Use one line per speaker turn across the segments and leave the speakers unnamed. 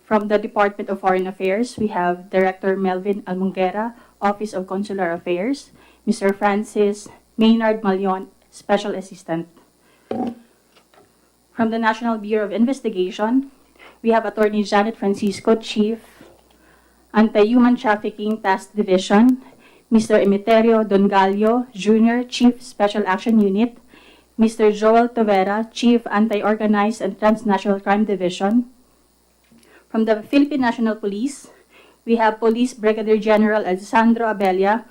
From the Department of Foreign Affairs, we have Director Melvin Almungera, Office of Consular Affairs, Mr. Francis Maynard Malion, Special Assistant. From the National Bureau of Investigation, we have Attorney Janet Francisco, Chief, Anti-Human Trafficking Task Division, Mr. Emeterio Dongallo, Jr., Chief, Special Action Unit, Mr. Joel Tovera, Chief, Anti-Organized and Transnational Crime Division. From the Philippine National Police, we have Police Brigadier General Alessandro Abella,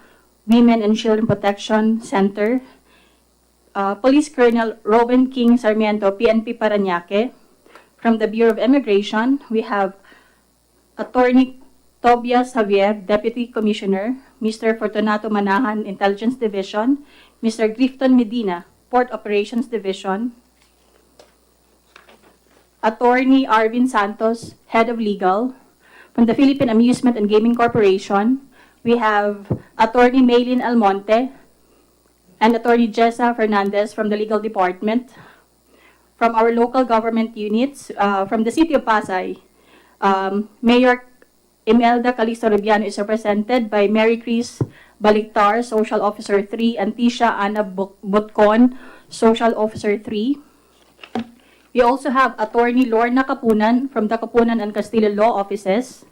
Women and Children Protection Center, Police Colonel Robin King Sarmiento, PNP Parañaque. From the Bureau of Immigration, we have Attorney Tobias Javier, Deputy Commissioner, Mr. Fortunato Manahan, Intelligence Division, Mr. Grifton Medina, Port Operations Division, Attorney Arvin Santos, Head of Legal. From the Philippine Amusement and Gaming Corporation, we have Attorney Maylin Almonte and Attorney Jessa Fernandez from the Legal Department. From our local government units, from the City of Pasay, Mayor Imelda Calixto Rubiano is represented by Mary Chris Baliktar, Social Officer 3, and Tisha Ana Butcon, Social Officer 3. We also have Attorney Lorna Kapunan from the Kapunan and Castillo Law Offices.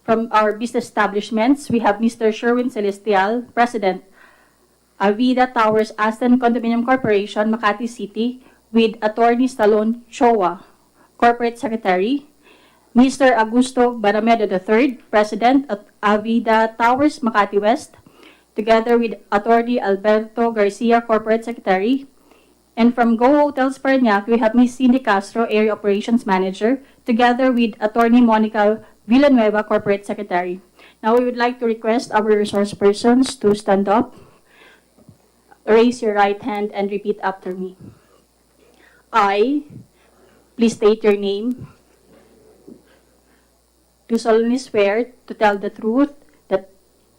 From our business establishments, we have Mr. Sherwin Celestial, President, Avida Towers Aston Condominium Corporation, Makati City, with Attorney Stallone Chowa, Corporate Secretary, Mr. Augusto Baramedo III, President at Avida Towers, Makati West, together with Attorney Alberto Garcia, Corporate Secretary. And from Go Hotels Parañaque, we have Ms. Cindy Castro, Area Operations Manager, together with Attorney Monica Villanueva, Corporate Secretary. Now we would like to request our resource persons to stand up, raise your right hand, and repeat after me. I, please state your name, do solemnly swear to tell the truth,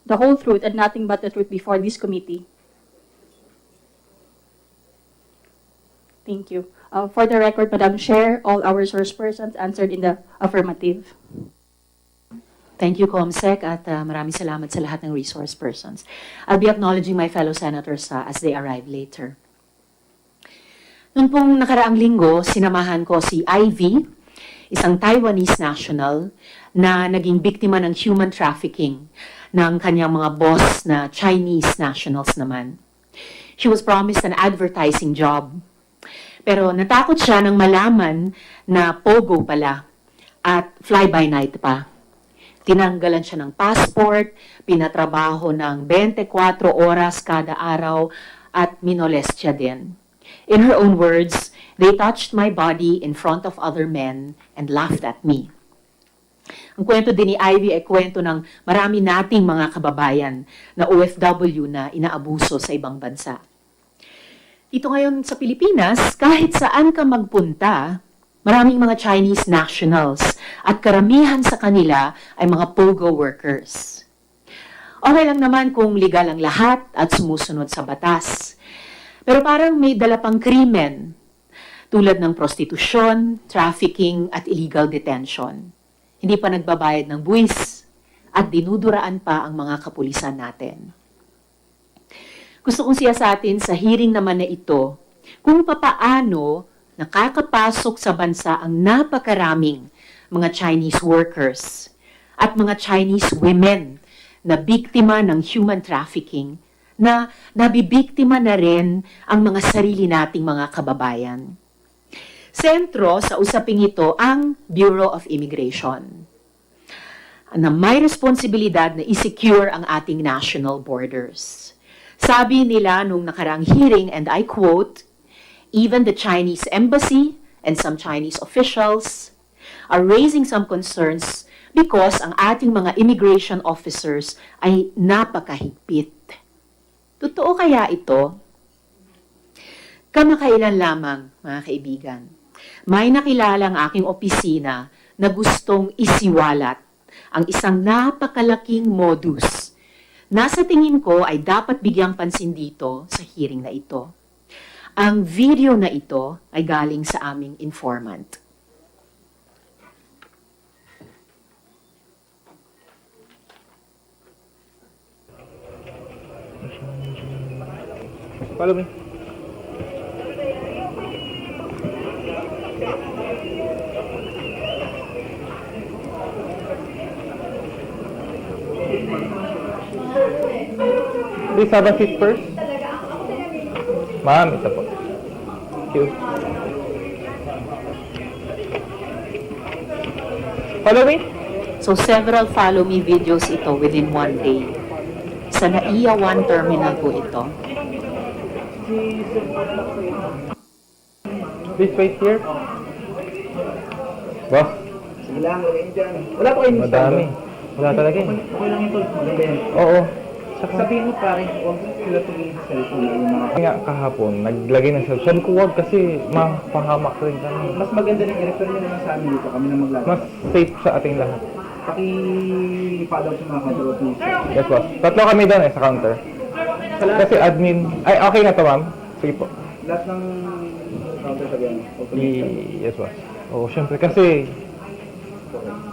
the whole truth, and nothing but the truth before this committee. Thank you. For the record, Madam Chair, all our resource persons answered in the affirmative.
Thank you, Comsec, at maraming salamat sa lahat ng resource persons. I'll be acknowledging my fellow senators as they arrive later. Noong pong nakaraang linggo, sinamahan ko si Ivy, isang Taiwanese national na naging biktima ng human trafficking ng kanyang mga boss na Chinese nationals naman. She was promised an advertising job. Pero natakot siya nang malaman na POGO pala at fly-by-night pa. Tinanggalan siya ng passport, pinatrabaho ng 24 oras kada araw at minolest siya din. In her own words, they touched my body in front of other men and laughed at me. Ang kwento din ni Ivy ay kwento ng marami nating mga kababayan na OFW na inaabuso sa ibang bansa. Dito ngayon sa Pilipinas, kahit saan ka magpunta, maraming mga Chinese nationals at karamihan sa kanila ay mga POGO workers. Okay lang naman kung legal ang lahat at sumusunod sa batas. Pero parang may dala pang krimen tulad ng prostitusyon, trafficking at illegal detention. Hindi pa nagbabayad ng buwis at dinuduraan pa ang mga kapulisan natin. Gusto kong siyasatin sa hearing naman na ito kung papaano nakakapasok sa bansa ang napakaraming mga Chinese workers at mga Chinese women na biktima ng human trafficking na nabibiktima na rin ang mga sarili nating mga kababayan. Sentro sa usaping ito ang Bureau of Immigration na may responsibilidad na i-secure ang ating national borders. Sabi nila nung nakaraang hearing, and I quote, "Even the Chinese embassy and some Chinese officials are raising some concerns because ang ating mga immigration officers ay napakahigpit." Totoo kaya ito? Kamakailan lamang, mga kaibigan, may nakilala ang aking opisina na gustong isiwalat ang isang napakalaking modus na sa tingin ko ay dapat bigyang pansin dito sa hearing na ito. Ang video na ito ay galing sa aming informant.
Follow me. Please have a seat first. Ma'am, isa po. Thank you. Follow me.
So several follow me videos ito within one day. Sa NAIA 1 terminal po ito.
Please wait here. Boss,
Sige lang, lagay dyan. Wala pa kayong
madami. Wala talaga eh.
Okay lang ito, maganda yan.
Oo.
Sabihin mo pare, huwag sila tumingin sa cellphone na yung mga...
Nga kahapon, naglagay ng cellphone. Sabi ko wag kasi mapahamak rin kami.
Mas maganda rin, i-refer nyo naman sa amin dito, kami na maglalagay.
Mas safe sa ating lahat.
Paki-follow sa mga control tools.
Yes, boss. Tatlo kami doon sa counter. Kasi admin... Ay, okay na to, ma'am. Sige po.
Lahat ng counter sabihan mo.
Yes, boss. Oo, syempre kasi...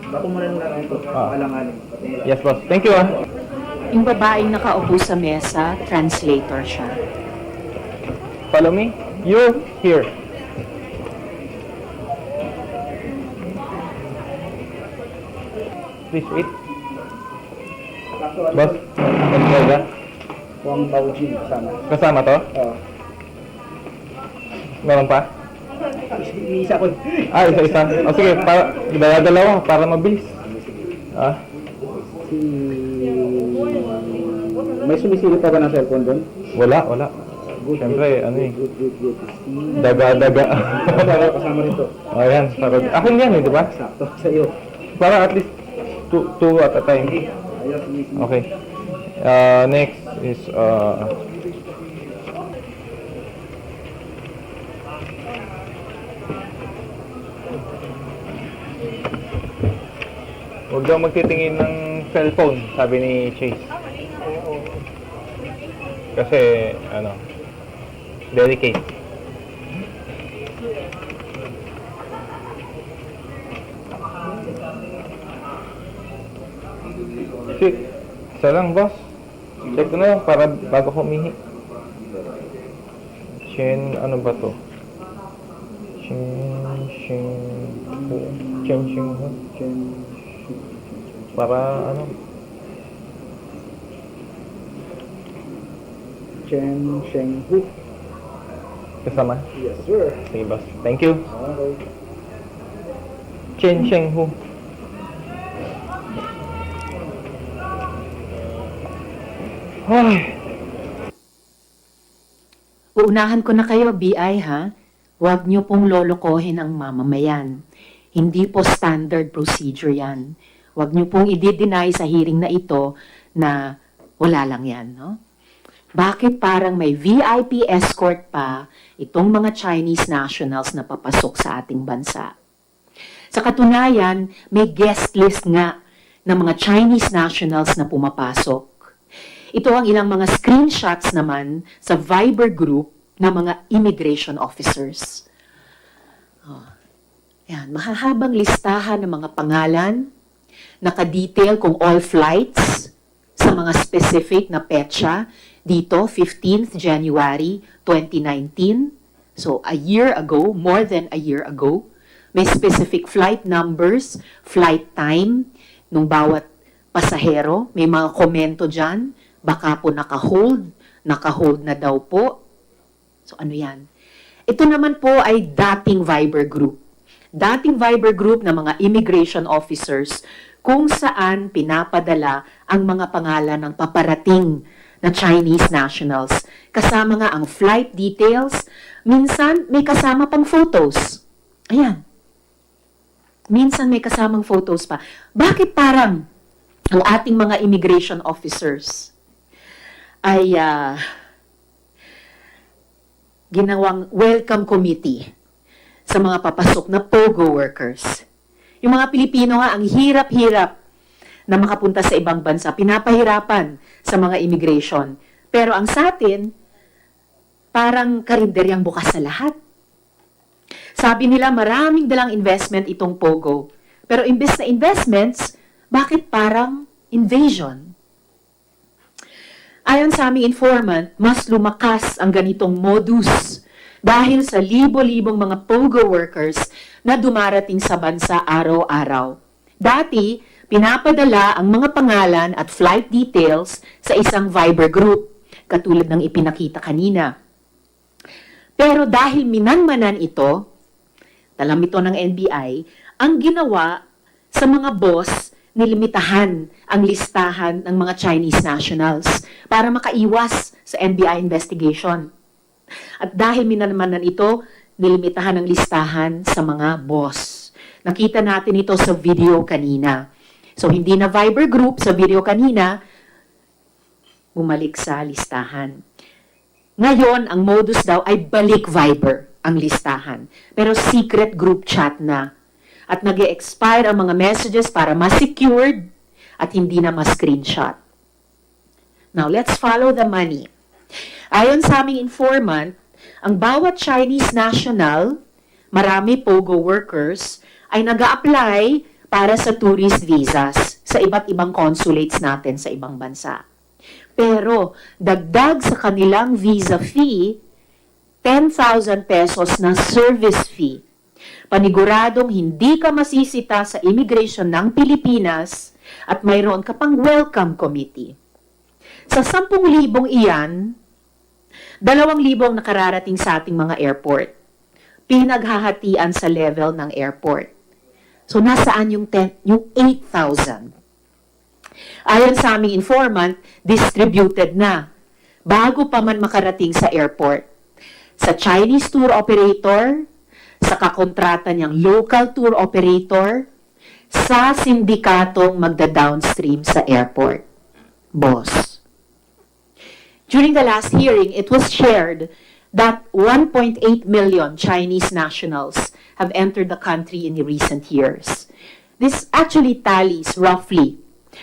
Bato mo rin lang ito, alanganin.
Yes, boss. Thank you, ah.
Yung babaeng nakaupo sa mesa, translator siya.
Follow me. You're here. Please wait. Boss, magkaga.
Huwag Baujin kasama.
Kasama to?
Oo.
Meron pa?
Isa ko.
Ah, isa-isa. O sige, para dalawa para mabilis. Ah,
Si... May sumisilip pa ba ng cellphone doon?
wala. Siyempre, ano eh.
Good.
Daga.
Para kasama rin to.
Ayan, para... Akin yan eh, di ba?
Sakto sa'yo.
Para at least two at a time.
Ayos, sumisilip.
Okay. Next is huwag daw magtitingin ng cellphone, sabi ni Chase. Kasi, delicate. Shit. Isa lang, boss. Check ko na lang para bago ko umihi. Ano ba to? Para ano?
Chen Sheng Hu.
Kasama?
Yes, sir.
Sige, boss. Thank you.
Okay.
Chen Sheng Hu. Ay.
Uunahan ko na kayo, BI ha. Huwag niyo pong lolokohin ang mamamayan. Hindi po standard procedure yan. Huwag niyo pong i-deny sa hearing na ito na wala lang yan, no? Bakit parang may VIP escort pa itong mga Chinese nationals na papasok sa ating bansa? Sa katunayan, may guest list nga ng mga Chinese nationals na pumapasok. Ito ang ilang mga screenshots naman sa Viber group ng mga immigration officers. Yan, mahahabang listahan ng mga pangalan, nakadetail kung all flights sa mga specific na petsa, dito 15th January 2019. So a year ago, more than a year ago, may specific flight numbers, flight time, nung bawat pasahero, may mga komento dyan, baka po naka-hold na daw po. So ano yan? Ito naman po ay dating Viber group. Dating Viber group ng mga immigration officers kung saan pinapadala ang mga pangalan ng paparating na Chinese nationals. Kasama nga ang flight details. Minsan may kasama pang photos. Ayan. Minsan may kasamang photos pa. Bakit parang ang ating mga immigration officers ay ginawang welcome committee sa mga papasok na POGO workers? Yung mga Pilipino nga, ang hirap-hirap na makapunta sa ibang bansa, pinapahirapan sa mga immigration. Pero ang sa atin, parang karinderyang bukas sa lahat. Sabi nila, maraming dalang investment itong POGO. Pero imbes na investments, bakit parang invasion? Ayon sa aming informant, mas lumakas ang ganitong modus dahil sa libo-libong mga POGO workers na dumarating sa bansa araw-araw. Dati, pinapadala ang mga pangalan at flight details sa isang Viber group, katulad ng ipinakita kanina. Pero dahil minanmanan ito, alam ito ng NBI, ang ginawa sa mga boss, nilimitahan ang listahan ng mga Chinese nationals para makaiwas sa NBI investigation. At dahil minanmanan ito, nilimitahan ang listahan sa mga boss. Nakita natin ito sa video kanina. So, hindi na Viber group sa video kanina, bumalik sa listahan. Ngayon, ang modus daw ay balik Viber ang listahan. Pero secret group chat na. At nag-expire ang mga messages para ma-secured at hindi na ma-screenshot. Now, let's follow the money. Ayon sa aming informant, ang bawat Chinese national, marami POGO workers, ay nag-a-apply para sa tourist visas sa iba't ibang consulates natin sa ibang bansa. Pero, dagdag sa kanilang visa fee, 10,000 pesos na service fee. Paniguradong hindi ka masisita sa immigration ng Pilipinas at mayroon ka pang welcome committee. Sa 10,000 iyan, 2,000 ang nakararating sa ating mga airport. Pinaghahatian sa level ng airport. So, nasaan yung 8,000? Ayon sa aming informant, distributed na bago pa man makarating sa airport. Sa Chinese tour operator, sa kakontrata niyang local tour operator, sa sindikatong magda-downstream sa airport. Boss. During the last hearing, it was shared that 1.8 million Chinese nationals have entered the country in the recent years. This actually tallies roughly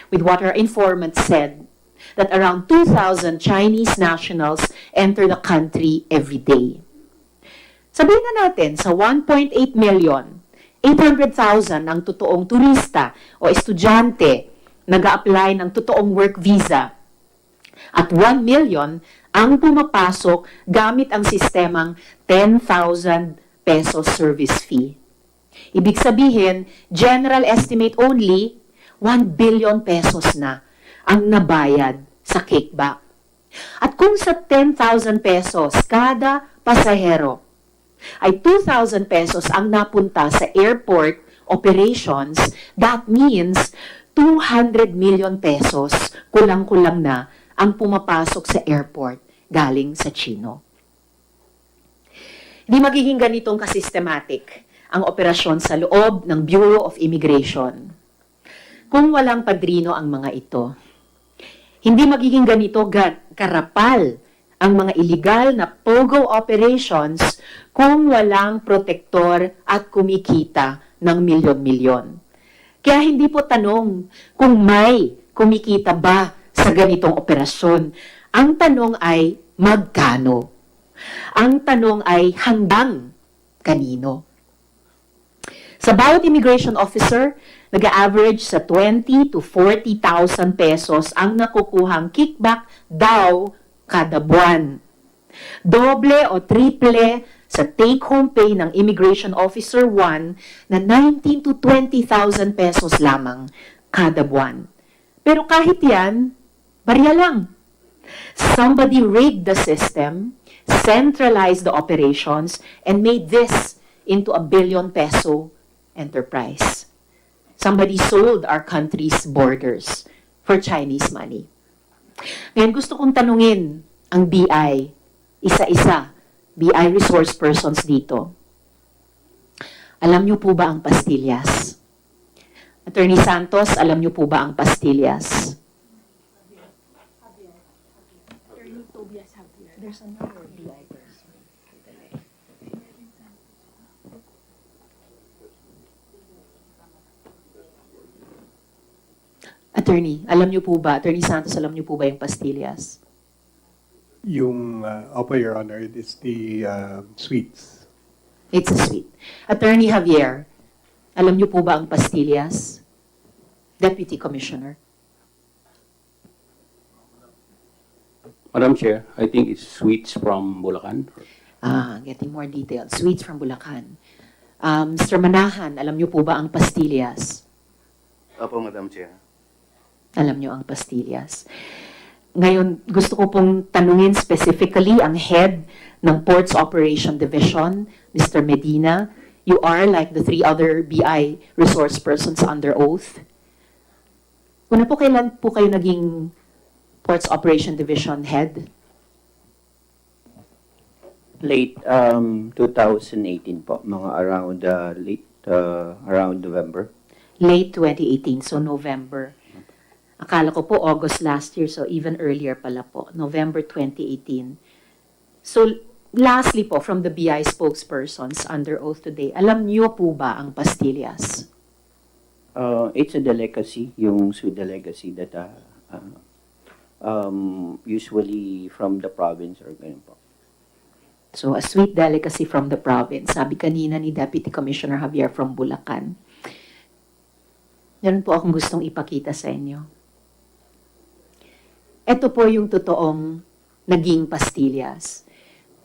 with what our informant said, that around 2,000 Chinese nationals enter the country every day. Sabihin na natin, sa 1.8 million, 800,000 ang totoong turista o estudyante nag-a-apply ng totoong work visa. At 1 million ang pumapasok gamit ang sistemang 10,000 pesos service fee. Ibig sabihin, general estimate only, 1 billion pesos na ang nabayad sa kickback. At kung sa 10,000 pesos kada pasahero ay 2,000 pesos ang napunta sa airport operations, that means 200 million pesos kulang-kulang na ang pumapasok sa airport galing sa Chino. Hindi magiging ganitong kasystematic ang operasyon sa loob ng Bureau of Immigration kung walang padrino ang mga ito. Hindi magiging ganito karapal ang mga illegal na POGO operations kung walang protektor at kumikita ng milyon-milyon. Kaya hindi po tanong kung may kumikita ba sa ganitong operasyon. Ang tanong ay magkano? Ang tanong ay hanggang kanino? Sa bawat immigration officer, nag-average sa 20 to 40,000 pesos ang nakukuhang kickback daw kada buwan. Doble o triple sa take-home pay ng Immigration Officer 1 na 19 to 20,000 pesos lamang kada buwan. Pero kahit yan, barya lang. Somebody rigged the system, centralized the operations, and made this into a billion-peso enterprise. Somebody sold our country's borders for Chinese money. Ngayon gusto kong tanungin ang BI, isa-isa, BI resource persons dito. Alam niyo po ba ang pastillas? Attorney Santos, alam niyo po ba ang pastillas? There's another BI person. Attorney, alam niyo po ba, Attorney Santos, alam niyo po ba yung pastillas?
Yung, opo, Your Honor, it's the sweets.
It's a sweet. Attorney Javier, alam niyo po ba ang pastillas? Deputy Commissioner.
Madam Chair, I think it's sweets from Bulacan.
Getting more detailed. Sweets from Bulacan. Mr. Manahan, alam niyo po ba ang pastillas?
Opo, Madam Chair.
Alam niyo ang pastillas. Ngayon, gusto ko pong tanungin specifically ang head ng Ports Operation Division, Mr. Medina. You are, like the 3 other BI resource persons, under oath. Una po, kailan po kayo naging Ports Operation Division head?
Late 2018 po, mga around around November.
Late 2018, so November. Akala ko po August last year, so even earlier pala po, November 2018. So lastly po, from the BI spokespersons under oath today, alam niyo po ba ang pastillas?
It's a delicacy, yung sweet delicacy that usually from the province or ganun po.
So a sweet delicacy from the province. Sabi kanina ni Deputy Commissioner Javier from Bulacan. Meron po akong gustong ipakita sa inyo. Ito po yung totoong naging pastillas.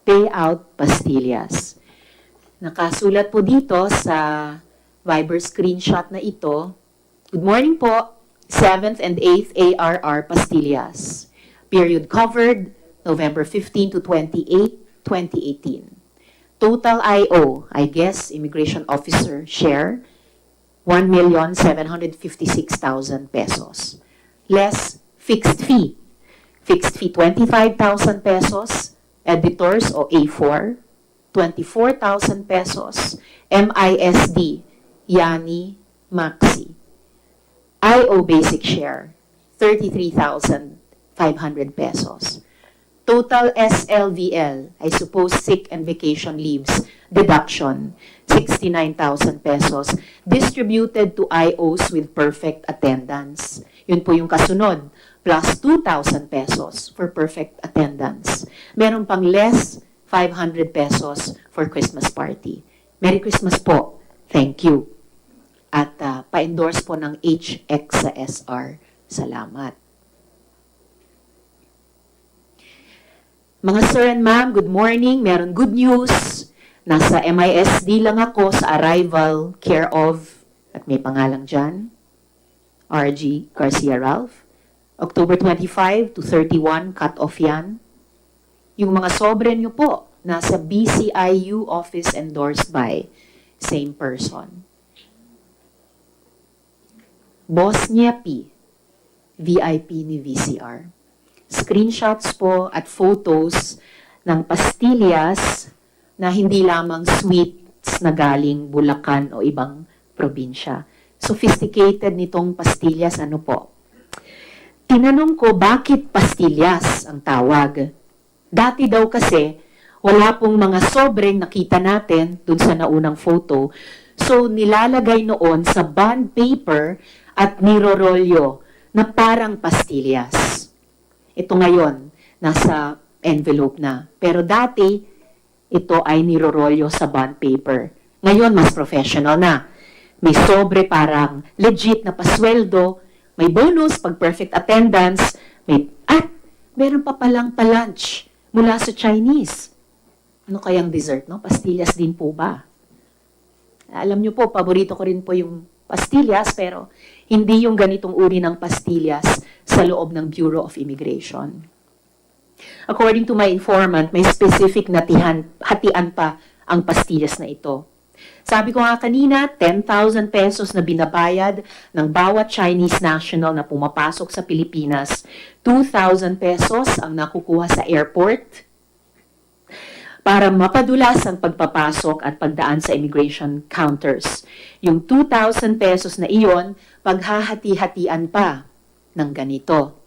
Payout pastillas. Nakasulat po dito sa Viber screenshot na ito. Good morning po, 7th and 8th ARR pastillas. Period covered, November 15 to 28, 2018. Total IO, I guess, immigration officer share, 1,756,000 pesos. Less fixed fee. Fixed fee, 25,000 pesos. Editors o A4, 24,000 pesos. MISD, Yani, Maxi. IO basic share, 33,500 pesos. Total SLVL, I suppose sick and vacation leaves, deduction, 69,000 pesos, distributed to IOs with perfect attendance. Yun po yung kasunod, plus 2,000 pesos for perfect attendance. Meron pang less, 500 pesos for Christmas party. Merry Christmas po. Thank you. At pa-endorse po ng HX sa SR. Salamat. Mga sir and ma'am, good morning. Meron good news. Nasa MISD lang ako sa arrival, care of, at may pangalang dyan, RG Garcia Ralph. October 25 to 31, cut off yan. Yung mga sobre nyo po, nasa BCIU office endorsed by same person. Bosnia P, VIP ni VCR. Screenshots po at photos ng pastillas na hindi lamang sweets na galing Bulacan o ibang probinsya. Sophisticated nitong pastillas, ano po? Tinanong ko, bakit pastillas ang tawag? Dati daw kasi, wala pong mga sobreng nakita natin dun sa naunang photo. So, nilalagay noon sa bond paper at nirorolyo na parang pastillas. Ito ngayon, nasa envelope na. Pero dati, ito ay nirorolyo sa bond paper. Ngayon, mas professional na. May sobre parang legit na pasweldo, may bonus pag perfect attendance, meron pa palang pa-lunch mula sa Chinese. Ano kayang dessert, no? Pastillas din po ba? Alam nyo po, paborito ko rin po yung pastillas, pero hindi yung ganitong uri ng pastillas sa loob ng Bureau of Immigration. According to my informant, may specific na hatian pa ang pastillas na ito. Sabi ko nga kanina, 10,000 pesos na binabayad ng bawat Chinese national na pumapasok sa Pilipinas. 2,000 pesos ang nakukuha sa airport para mapadulas ang pagpapasok at pagdaan sa immigration counters. Yung 2,000 pesos na iyon, paghahati-hatian pa ng ganito.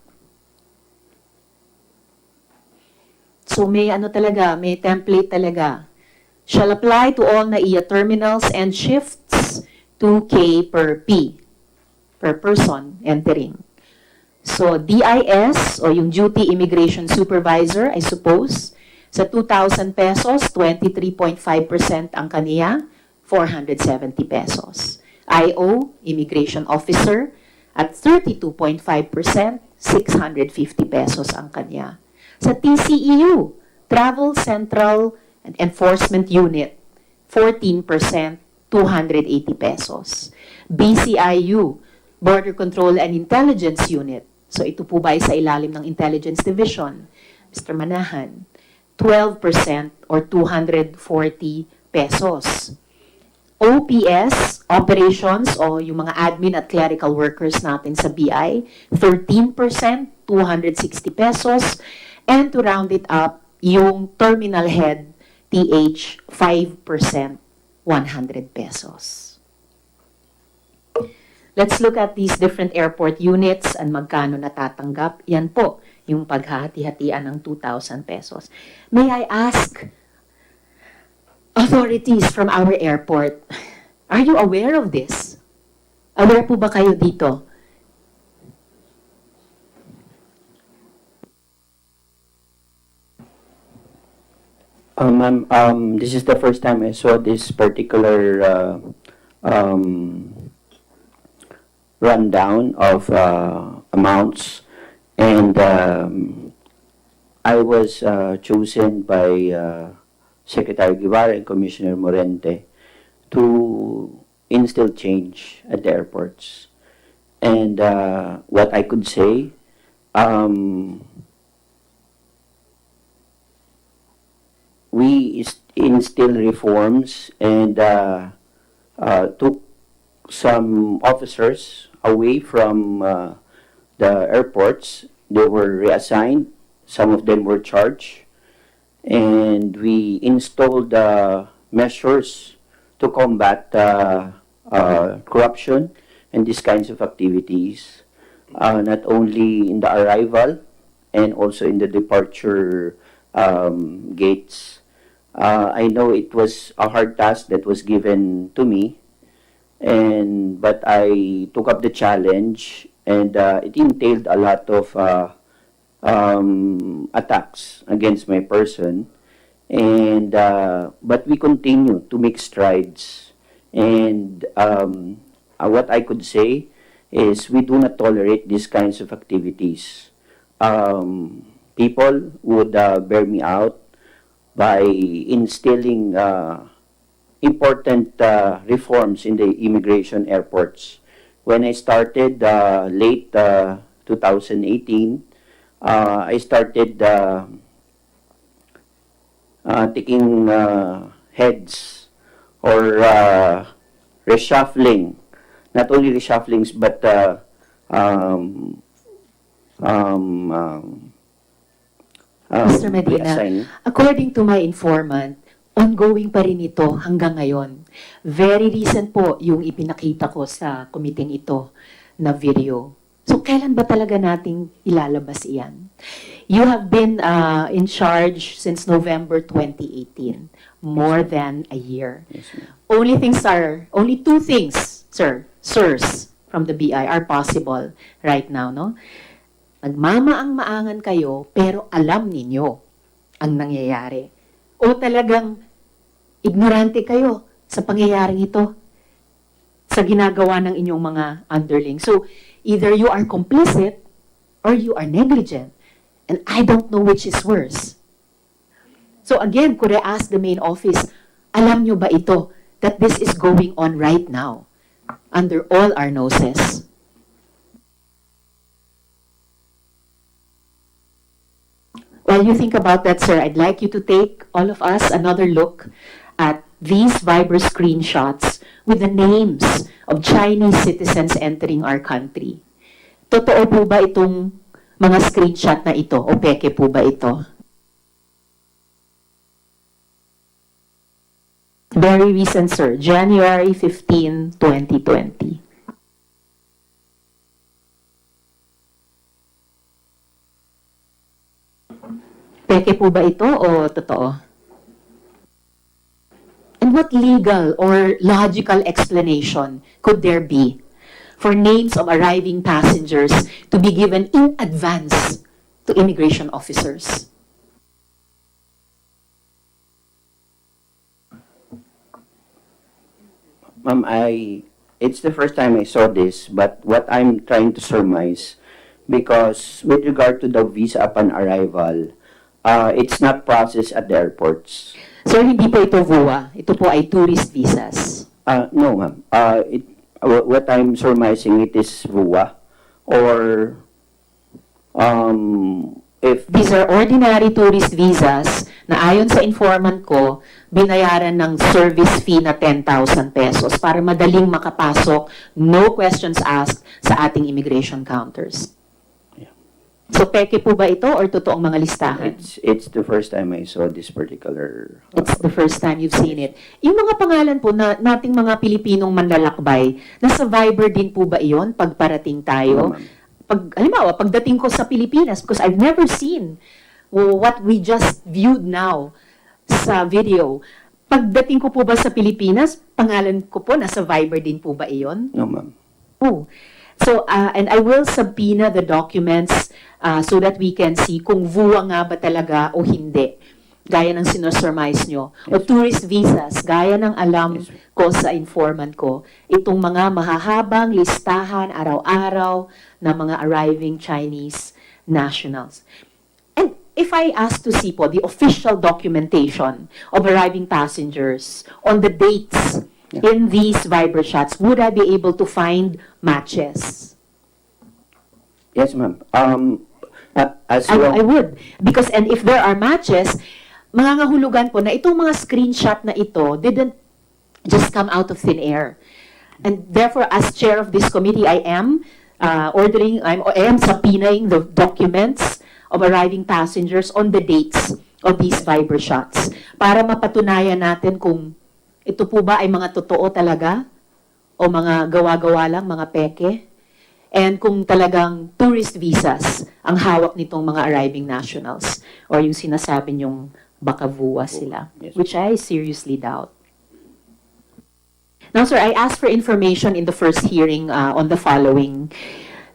So may may template talaga. Shall apply to all NAIA terminals and shifts 2K per per person entering. So DIS o yung duty immigration supervisor, I suppose, sa 2,000 pesos, 23.5% ang kaniya, 470 pesos. IO, immigration officer, at 32.5%, 650 pesos ang kanya. Sa TCEU, Travel Central and Enforcement Unit, 14%, 280 pesos. BCIU, Border Control and Intelligence Unit. So ito po ba ay sa ilalim ng Intelligence Division? Mr. Manahan, 12% or 240 pesos. OPS, operations o yung mga admin at clerical workers natin sa BI, 13%, 260 pesos. And to round it up, yung terminal head, TH, 5%, 100 pesos. Let's look at these different airport units and magkano natatanggap. Yan po, yung paghahati-hatian ng 2,000 pesos. May I ask authorities from our airport, are you aware of this? Aware po ba kayo dito?
Ma'am, this is the first time I saw this particular rundown of amounts, and I was chosen by Secretary Guevara and Commissioner Morente to instill change at the airports. And what I could say, we instill reforms and took some officers away from the airports. They were reassigned. Some of them were charged. And we installed measures to combat corruption and these kinds of activities, not only in the arrival and also in the departure gates. I know it was a hard task that was given to me, but I took up the challenge, and it entailed a lot of attacks against my person, and but we continue to make strides. And what I could say is we do not tolerate these kinds of activities. People would bear me out by instilling important reforms in the immigration airports. When I started late 2018, I started taking heads or reshuffling, not only reshufflings, but
Mr. Medina,
reassigning.
according to my informant, ongoing pa rin ito hanggang ngayon. Very recent po yung ipinakita ko sa committee ito na video. So, kailan ba talaga nating ilalabas iyan? You have been in charge since November 2018, more than a year.
Yes, ma'am.
Only two things, sirs, from the BI are possible right now, no? Nagmamaang-maangan kayo, pero alam ninyo ang nangyayari. O talagang ignorante kayo sa pangyayaring ito, sa ginagawa ng inyong mga underlings. So, either you are complicit or you are negligent. And I don't know which is worse. So again, could I ask the main office, alam nyo ba ito, that this is going on right now, under all our noses? While you think about that, sir, I'd like you to take, all of us, another look at these Viber screenshots with the names of Chinese citizens entering our country. Totoo po ba itong mga screenshot na ito o peke po ba ito? Very recent, sir. January 15, 2020. Peke po ba ito o totoo? And what legal or logical explanation could there be for names of arriving passengers to be given in advance to immigration officers?
Ma'am, it's the first time I saw this, but what I'm trying to surmise, because with regard to the visa upon arrival, It's not processed at the airports.
Sir, hindi po ito VOA. Ito po ay tourist visas.
No, ma'am. What I'm surmising, it is VUA. Or, if...
These are ordinary tourist visas na ayon sa informant ko, binayaran ng service fee na 10,000 pesos para madaling makapasok, no questions asked, sa ating immigration counters.
Yeah.
So, peke po ba ito or totoong mga listahan?
It's the first time I saw this particular...
It's the first time you've seen it. Yung mga pangalan po na nating mga Pilipinong manlalakbay, nasa Viber din po ba iyon pag parating tayo? Halimbawa, pagdating ko sa Pilipinas, because I've never seen what we just viewed now sa video. Pagdating ko po ba sa Pilipinas, pangalan ko po, nasa Viber din po ba iyon?
No, ma'am.
Oh. So, and I will subpoena the documents so that we can see kung VUA nga ba talaga o hindi. Gaya ng sinusurmise nyo. O tourist visas, gaya ng alam ko sa informant ko, itong mga mahahabang listahan araw-araw ng mga arriving Chinese nationals. And if I ask to see po the official documentation of arriving passengers on the dates in these Viber chats, would I be able to find matches?
Yes, ma'am. As
I
long...
would. Because, and if there are matches, mangangahulugan po na itong mga screenshot na ito didn't just come out of thin air. And therefore, as chair of this committee, I am I am subpoenaing the documents of arriving passengers on the dates of these Viber shots para mapatunayan natin kung ito po ba ay mga totoo talaga o mga gawa-gawa lang, mga peke. And kung talagang tourist visas ang hawak nitong mga arriving nationals or yung sinasabi nyong baka VUA sila, which I seriously doubt. Now, sir, I asked for information in the first hearing on the following.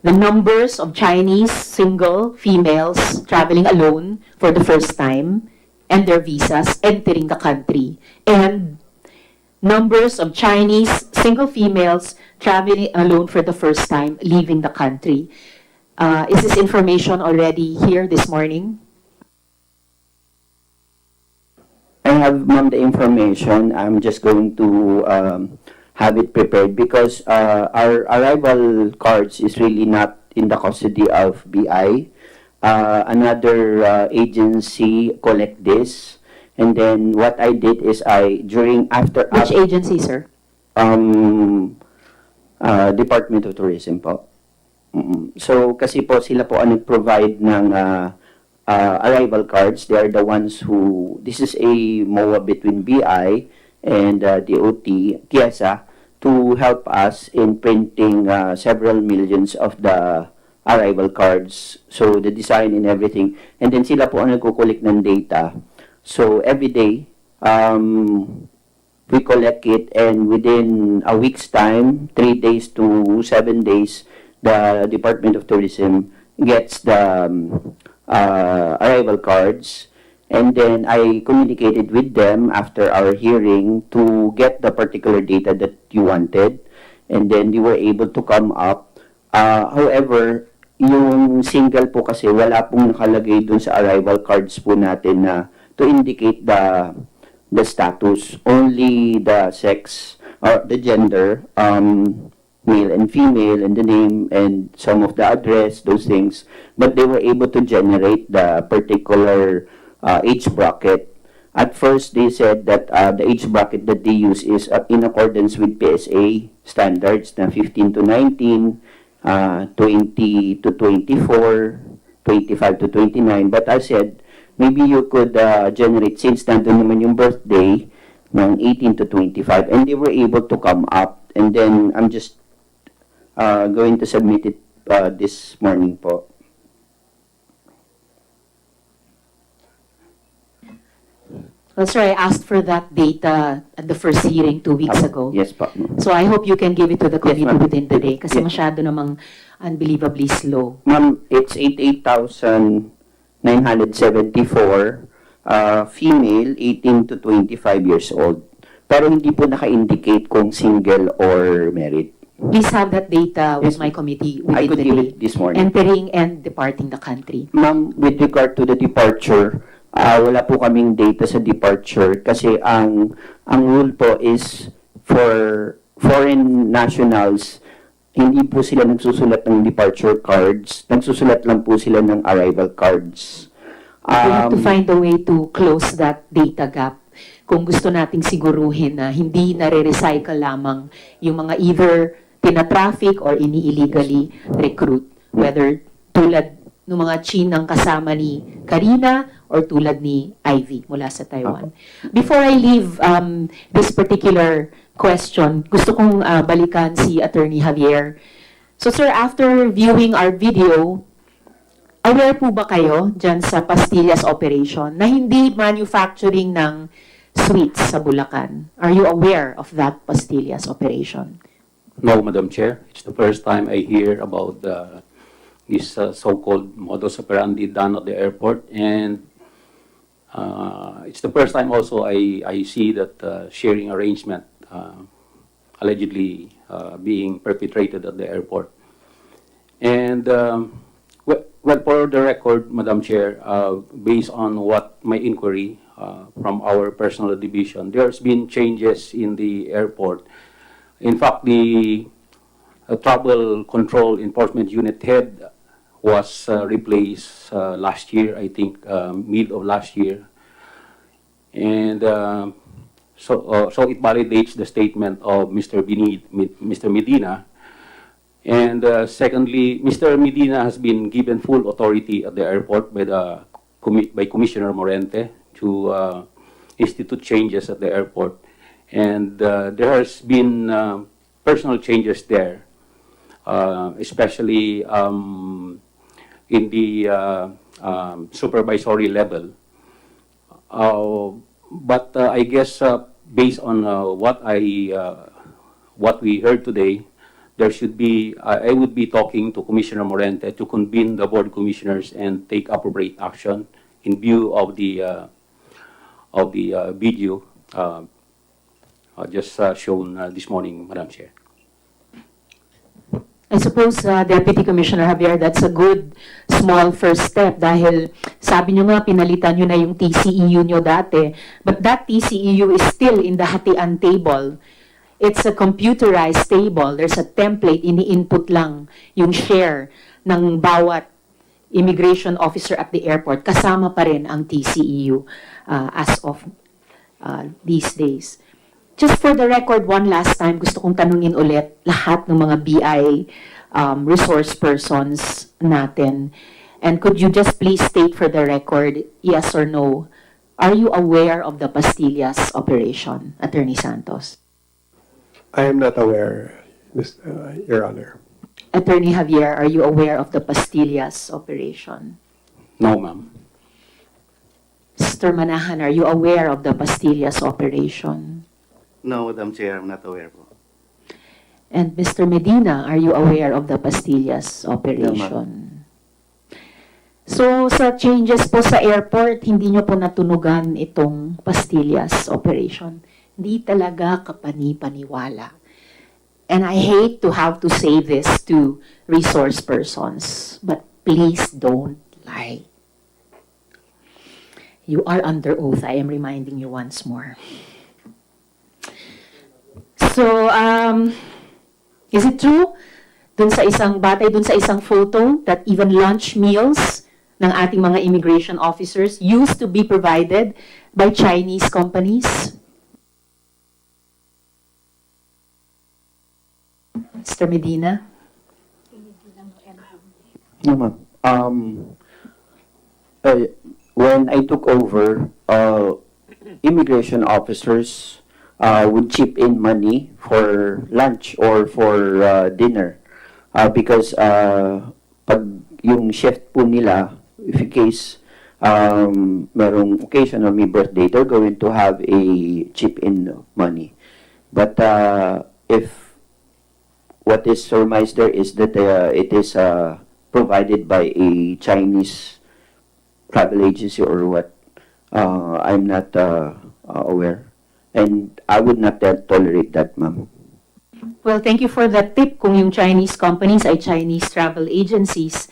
The numbers of Chinese single females traveling alone for the first time and their visas entering the country. And numbers of Chinese single females traveling alone for the first time leaving the country. Is this information already here this morning?
I have, ma'am, the information. I'm just going to have it prepared because our arrival cards is really not in the custody of BI. Another agency collect this. And then what I did is
Which agency, sir?
Department of Tourism po. So kasi po sila po ang nag-provide ng arrival cards. They are the ones who, this is a MOA between BI and DOT, KIESA, to help us in printing several millions of the arrival cards. So the design and everything. And then sila po ang nagkukulik ng data. So every day, we collect it, and within a week's time, 3 days to 7 days, the Department of Tourism gets the arrival cards, and then I communicated with them after our hearing to get the particular data that you wanted, and then they were able to come up. However, yung single po kasi wala pong nakalagay dun sa arrival cards po natin na to indicate the status, only the sex or the gender, male and female, and the name and some of the address, those things. But they were able to generate the particular age bracket. At first, they said that the age bracket that they use is in accordance with PSA standards na 15 to 19, 20 to 24, 25 to 29. But I said, maybe you could generate, since nandun naman yung birthday, ng 18 to 25, and they were able to come up. And then, I'm just going to submit it this morning po.
Well, sir, I asked for that data at the first hearing 2 weeks ago.
Yes po.
So I hope you can give it to the committee
ma'am.
within the day kasi
Yes.
masyado namang unbelievably slow.
Ma'am, it's 88,974, female, 18 to 25 years old. Pero hindi po naka-indicate kung single or married.
Please have that data with
Yes,
my committee
I
within
could
the
give
day.
it this morning.
Entering and departing the country.
Ma'am, with regard to the departure, wala po kaming data sa departure kasi ang rule po is for foreign nationals, hindi po sila nagsusulat ng departure cards, nagsusulat lang po sila ng arrival cards.
We have to find a way to close that data gap kung gusto nating siguruhin na hindi nare-recycle lamang yung mga either tina-traffic or ini-illegally recruit, whether tulad ng mga Chinang kasama ni Karina or tulad ni Ivy mula sa Taiwan. Before I leave this particular question, gusto kong balikan si Attorney Javier. So sir, after viewing our video, aware po ba kayo dyan sa pastillas operation na hindi manufacturing ng sweets sa Bulacan? Are you aware of that pastillas operation?
No, Madam Chair. It's the first time I hear about this so-called modus operandi done at the airport, and it's the first time also I see that sharing arrangement allegedly being perpetrated at the airport. And well, for the record, Madam Chair, based on what my inquiry from our personal division, there's been changes in the airport. In fact, the Travel Control Enforcement Unit head was replaced last year, I think mid of last year. And so it validates the statement of Mr. Medina. And secondly, Mr. Medina has been given full authority at the airport by Commissioner Morente to institute changes at the airport. And there has been personal changes there, especially in the supervisory level. But I guess based on what we heard today, there should be, I would be talking to Commissioner Morente to convene the board commissioners and take appropriate action in view of the video just shown this morning, Madam Chair.
I suppose, Deputy Commissioner Javier, that's a good small first step dahil sabi nyo nga pinalitan nyo na yung TCEU nyo dati, but that TCEU is still in the hatian table. It's a computerized table. There's a template, ini-input lang yung share ng bawat immigration officer at the airport. Kasama pa rin ang TCEU as of these days. Just for the record, one last time, gusto kong tanungin ulit lahat ng mga BI resource persons natin. And could you just please state for the record, yes or no, are you aware of the pastillas operation, Attorney Santos?
I am not aware, Your Honor.
Attorney Javier, are you aware of the pastillas operation?
No, ma'am.
Mr. Manahan, are you aware of the pastillas operation?
No, Madam Chair, I'm not aware po.
And Mr. Medina, are you aware of the pastillas operation? So, sa changes po sa airport, hindi nyo po natunugan itong pastillas operation. Hindi talaga kapani-paniwala. And I hate to have to say this to resource persons, but please don't lie. You are under oath. I am reminding you once more. So, is it true? Batay dun sa isang photo that even lunch meals ng ating mga immigration officers used to be provided by Chinese companies? Mr. Medina?
No, ma'am. When I took over, immigration officers would chip in money for lunch or for dinner because pag yung shift po nila, if in case merong occasion or may birthday, they're going to have a chip in money. But if what is surmised there is that it is provided by a Chinese travel agency or what, I'm not aware. And I would not tolerate that, ma'am.
Well, thank you for that tip. Kung yung Chinese companies ay Chinese travel agencies,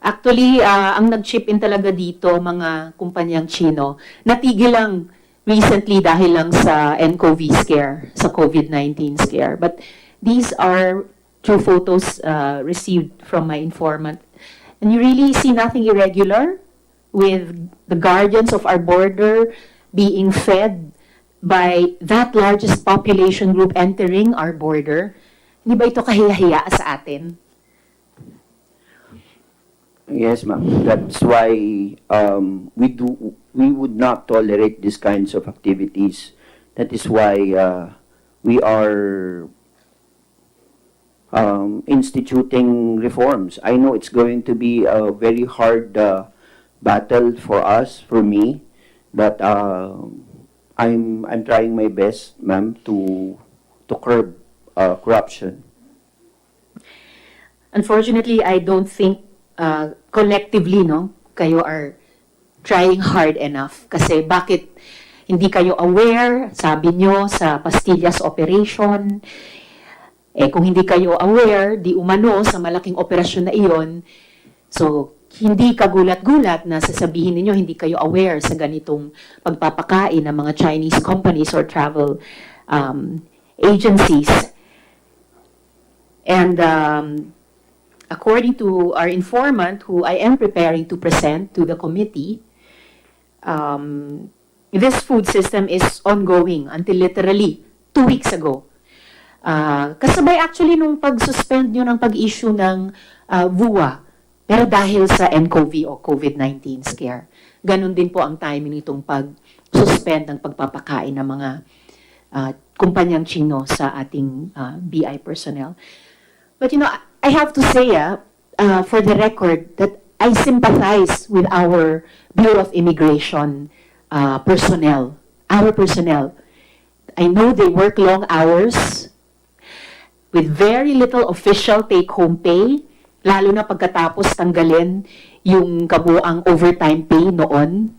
Actually, ang nag-chip in talaga dito, mga kumpanyang Chino, natigil lang recently dahil lang sa nCoV scare, sa COVID-19 scare. But these are true photos received from my informant. And you really see nothing irregular with the guardians of our border being fed by that largest population group entering our border. Hindi ba ito kahiya-hiya sa atin?
Yes, ma'am. That's why we would not tolerate these kinds of activities. That is why we are instituting reforms. I know it's going to be a very hard battle for us, for me, but I'm trying my best, ma'am, to curb corruption.
Unfortunately, I don't think collectively, no, kayo are trying hard enough. Kasi bakit hindi kayo aware, sabi nyo, sa pastillas operation? Eh, kung hindi kayo aware, di umano sa malaking operasyon na iyon, so hindi kagulat-gulat na sasabihin ninyo hindi kayo aware sa ganitong pagpapakain ng mga Chinese companies or travel agencies. And according to our informant, who I am preparing to present to the committee, this food system is ongoing until literally 2 weeks ago. Kasabay actually nung pag-suspend nyo ng pag-issue ng VUA, pero dahil sa nCoV o COVID-19 scare, ganun din po ang timing nitong pag-suspend ng pagpapakain ng mga kumpanyang Chino sa ating BI personnel. But you know, I have to say, for the record, that I sympathize with our Bureau of Immigration personnel, our personnel. I know they work long hours with very little official take-home pay, lalo na pagkatapos tanggalin yung kabuang overtime pay noon.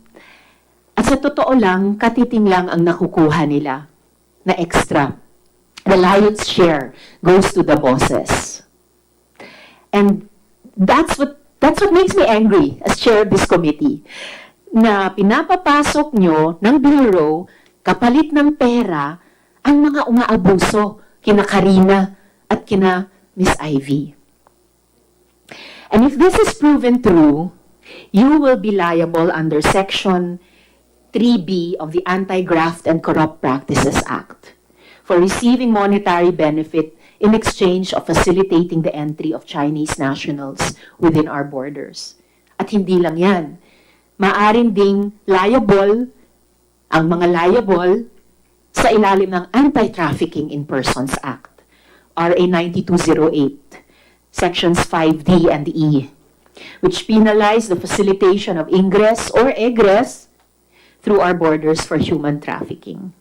At sa totoo lang, katiting lang ang nakukuha nila na extra. The lion's share goes to the bosses. And that's what makes me angry as chair of this committee. Na pinapapasok nyo ng bureau, kapalit ng pera, ang mga umaabuso, kina Karina at kina Miss Ivy. And if this is proven true, you will be liable under Section 3B of the Anti-Graft and Corrupt Practices Act for receiving monetary benefit in exchange of facilitating the entry of Chinese nationals within our borders. At hindi lang yan. Maaring ding liable, ang mga liable, sa ilalim ng Anti-Trafficking in Persons Act, RA 9208, Sections 5D and E, which penalize the facilitation of ingress or egress through our borders for human trafficking.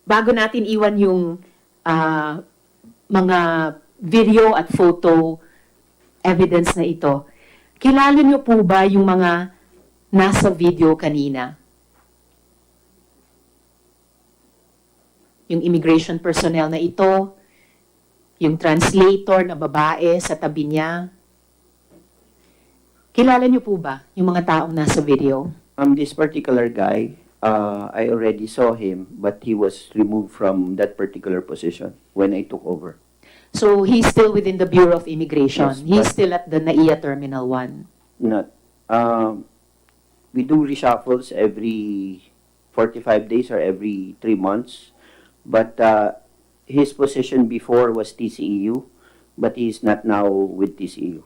Bago natin iwan yung mga video at photo evidence na ito, kilala niyo po ba yung mga nasa video kanina? Yung immigration personnel na ito, yung translator na babae sa tabi niya. Kilala niyo po ba yung mga taong nasa video?
This particular guy, I already saw him, but he was removed from that particular position when I took over.
So he's still within the Bureau of Immigration.
Yes,
He's
but-
still at the NAIA Terminal 1.
Not. We do reshuffles every 45 days or every 3 months. But his position before was TCEU, but he's not now with TCEU.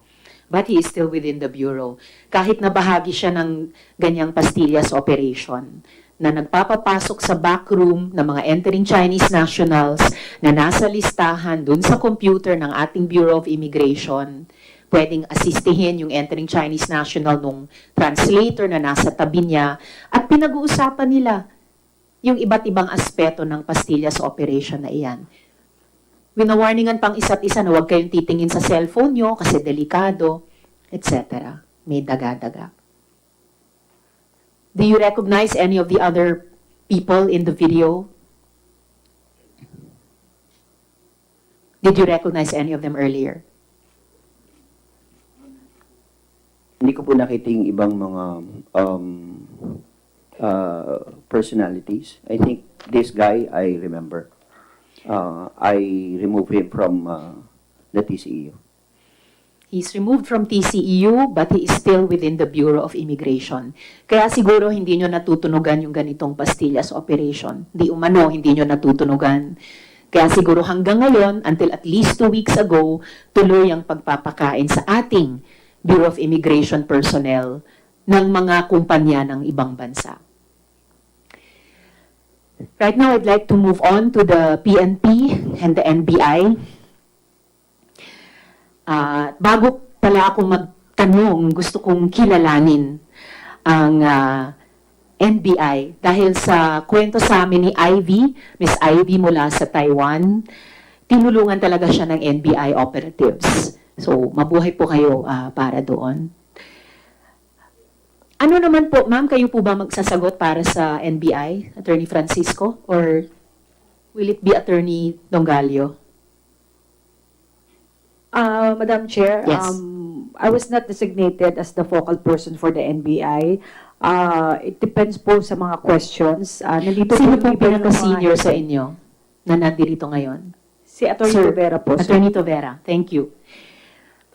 But he is still within the Bureau. Kahit na bahagi siya ng ganyang pastillas operation, na nagpapapasok sa backroom ng mga entering Chinese nationals na nasa listahan dun sa computer ng ating Bureau of Immigration, pwedeng asistihin yung entering Chinese national nung translator na nasa tabi niya, at pinag-uusapan nila yung iba't ibang aspeto ng pastillas operation na iyan. Winawarningan pang isa't isa na huwag kayong titingin sa cellphone nyo kasi delikado, etc. May daga-daga. Do you recognize any of the other people in the video? Did you recognize any of them earlier?
po nakiting ibang mga personalities. I think this guy, I remember. I removed him from the TCEU.
He's removed from TCEU, but he is still within the Bureau of Immigration. Kaya siguro hindi nyo natutunugan yung ganitong pastillas operation. Di umano, hindi nyo natutunugan. Kaya siguro hanggang ngayon, until at least 2 weeks ago, tuloy ang pagpapakain sa ating Bureau of Immigration personnel ng mga kumpanya ng ibang bansa. Right now, I'd like to move on to the PNP and the NBI. Bago pala ako magtanong, gusto kong kilalanin ang NBI dahil sa kwento sa amin ni Ivy, Miss Ivy mula sa Taiwan, tinulungan talaga siya ng NBI operatives. So, mabuhay po kayo para doon. Ano naman po, ma'am, kayo po ba magsasagot para sa NBI, Attorney Francisco, or will it be Attorney Dongalio?
Madam Chair,
Yes.
I was not designated as the focal person for the NBI. It depends po sa mga questions. Nandito
Sino
yung
po
iba ng
pinaka-senior
mga-
sa inyo na nandito ngayon?
Si Atty.
Sir,
Rivera po.
Attorney Tovera, thank you.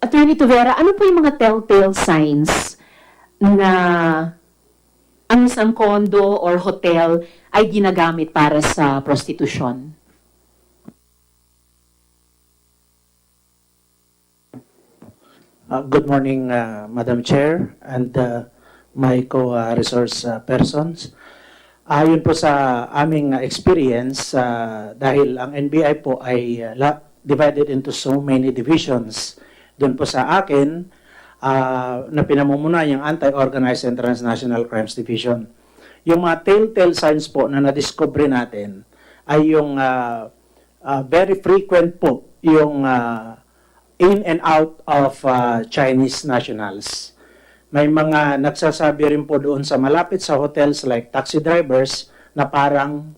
Attorney Tovera, ano po yung mga telltale signs na ang isang condo or hotel ay ginagamit para sa prostitusyon?
Good morning, Madam Chair and my co-resource persons. Ayon po sa aming experience, dahil ang NBI po ay divided into so many divisions. Doon po sa akin, na pinamumuna yung Anti-Organized and Transnational Crimes Division. Yung mga telltale signs po na nadiscover natin ay yung very frequent po yung in and out of Chinese nationals. May mga nagsasabi rin po doon sa malapit sa hotels like taxi drivers na parang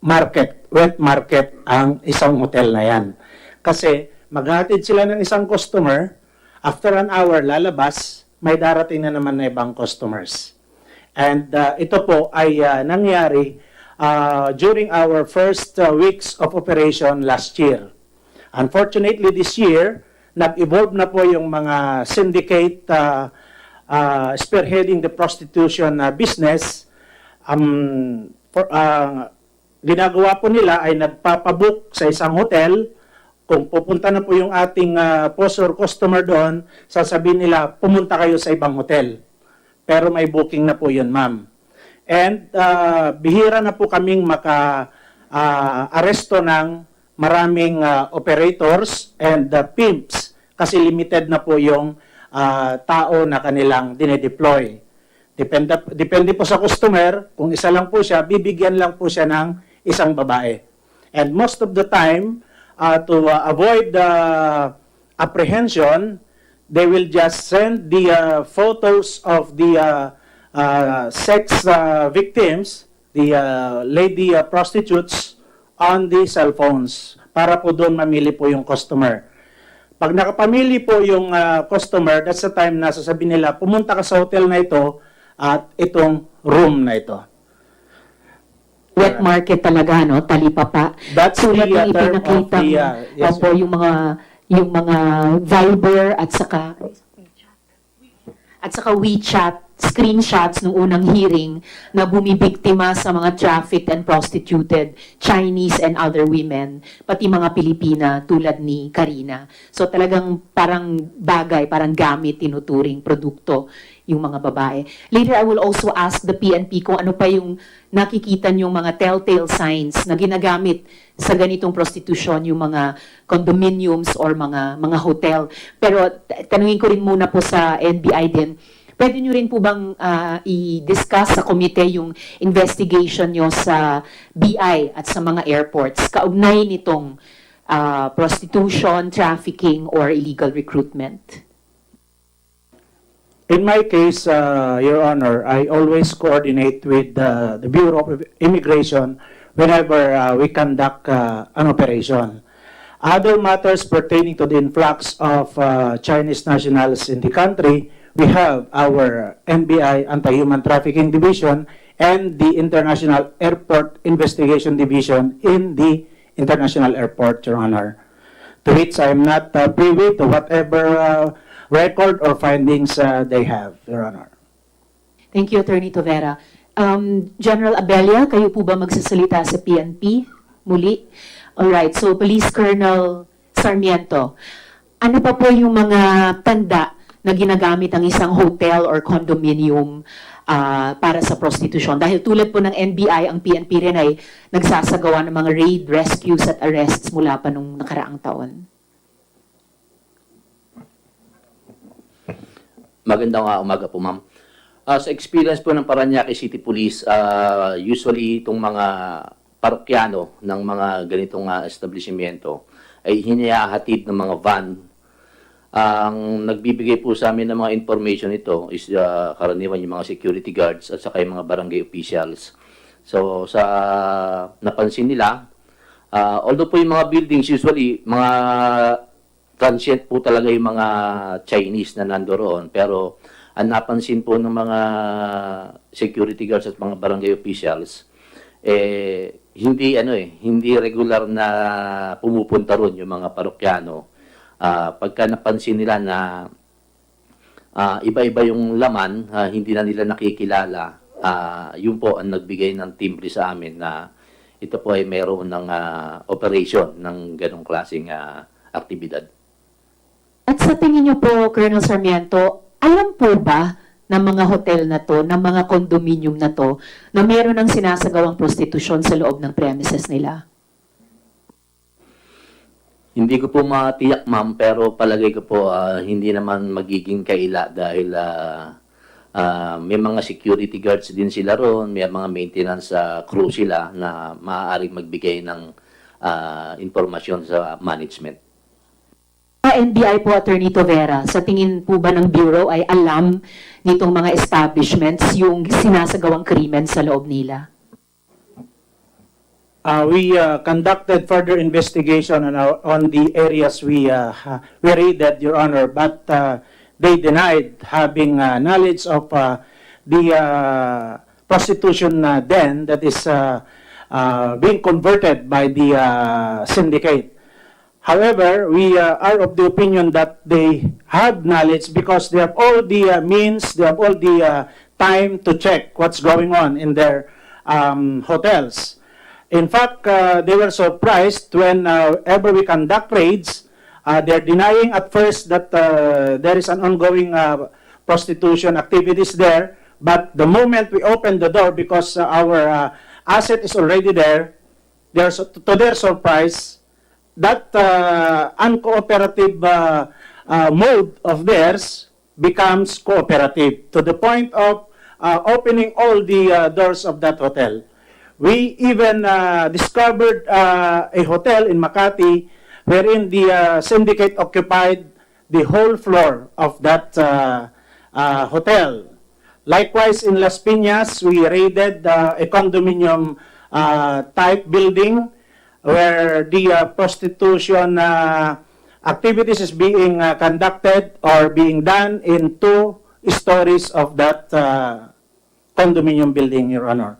market, wet market ang isang hotel na yan. Kasi maghatid sila ng isang customer, after an hour lalabas, may darating na naman na ibang customers. And ito po ay nangyari during our first weeks of operation last year. Unfortunately, this year, nag-evolve na po yung mga syndicate spearheading the prostitution business. Ginagawa po nila ay nagpapabook sa isang hotel. Kung pupunta na po yung ating post or customer doon, sasabihin nila, pumunta kayo sa ibang hotel. Pero may booking na po yun, ma'am. And bihira na po kaming maka-aresto ng maraming operators and pimps kasi limited na po yung tao na kanilang dinedeploy. Depende po sa customer, kung isa lang po siya, bibigyan lang po siya ng isang babae. And most of the time, to avoid apprehension, they will just send the photos of the sex victims, the lady prostitutes, on the cell phones para po doon mamili po yung customer. Pag nakapamili po yung customer, that's the time na sasabihin nila, pumunta ka sa hotel na ito at itong room na ito.
Wet market talaga, no? Talipapa.
That's
Tulad
the
ng
term of
ipinakita
the, yes,
opo, yung mga Viber at saka WeChat screenshots ng unang hearing na bumibiktima sa mga trafficked and prostituted Chinese and other women, pati mga Pilipina tulad ni Karina. So talagang parang bagay, parang gamit, tinuturing produkto yung mga babae. Later, I will also ask the PNP kung ano pa yung nakikita niyong mga telltale signs na ginagamit sa ganitong prostitusyon, yung mga condominiums or mga hotel. Pero tanungin ko rin muna po sa NBI din, pwede nyo rin po bang i-discuss sa komite yung investigation nyo sa BI at sa mga airports kaugnay nitong prostitution, trafficking, or illegal recruitment?
In my case, Your Honor, I always coordinate with the Bureau of Immigration whenever we conduct an operation. Other matters pertaining to the influx of Chinese nationals in the country, we have our NBI Anti-Human Trafficking Division and the International Airport Investigation Division in the International Airport, Your Honor, to which I am not privy to whatever record or findings they have, Your Honor.
Thank you, Attorney Tovera. General Abella, kayo po ba magsasalita sa PNP? Muli? Alright, so Police Colonel Sarmiento, ano pa po yung mga tanda na ginagamit ang isang hotel or condominium para sa prostitution? Dahil tulad po ng NBI, ang PNP rin ay nagsasagawa ng mga raid, rescues at arrests mula pa nung nakaraang taon.
Magandang umaga po, ma'am. Sa experience po ng Parañaque City Police, usually itong mga parokyano ng mga ganitong establishmento ay hinahatid ng mga van. Ang nagbibigay po sa amin ng mga information ito is karaniwan yung mga security guards at saka yung mga barangay officials. So sa napansin nila, although po yung mga buildings usually mga transient po talaga yung mga Chinese na nandoon, pero ang napansin po ng mga security guards at mga barangay officials, hindi regular na pumupunta ron yung mga parokyano. Pagka napansin nila na iba-iba yung laman, hindi na nila nakikilala, yun po ang nagbigay ng timbre sa amin na ito po ay mayroon ng operation ng ganong klaseng aktibidad.
At sa tingin niyo po, Colonel Sarmiento, alam po ba ng mga hotel na to, ng mga condominium na to, na meron ng sinasagawang prostitusyon sa loob ng premises nila?
Hindi ko po matiyak, ma'am, pero palagay ko po hindi naman magiging kaila dahil may mga security guards din sila ron, may mga maintenance crew sila na maaaring magbigay ng informasyon sa management.
NBI po, Attorney Tovera, sa tingin po ba ng Bureau ay alam nitong mga establishments yung sinasagawang krimen sa loob nila?
We conducted further investigation on the areas we raided, Your Honor, but they denied having knowledge of the prostitution den that is being converted by the syndicate. However, we are of the opinion that they have knowledge because they have all the means, they have all the time to check what's going on in their hotels. In fact, they were surprised whenever we conduct raids, they're denying at first that there is an ongoing prostitution activities there. But the moment we open the door, because our asset is already there, to their surprise, that uncooperative mode of theirs becomes cooperative to the point of opening all the doors of that hotel. We even discovered a hotel in Makati wherein the syndicate occupied the whole floor of that hotel. Likewise, in Las Piñas, we raided a condominium type building where the prostitution activities is being conducted or being done in 2 stories of that condominium building, Your Honor.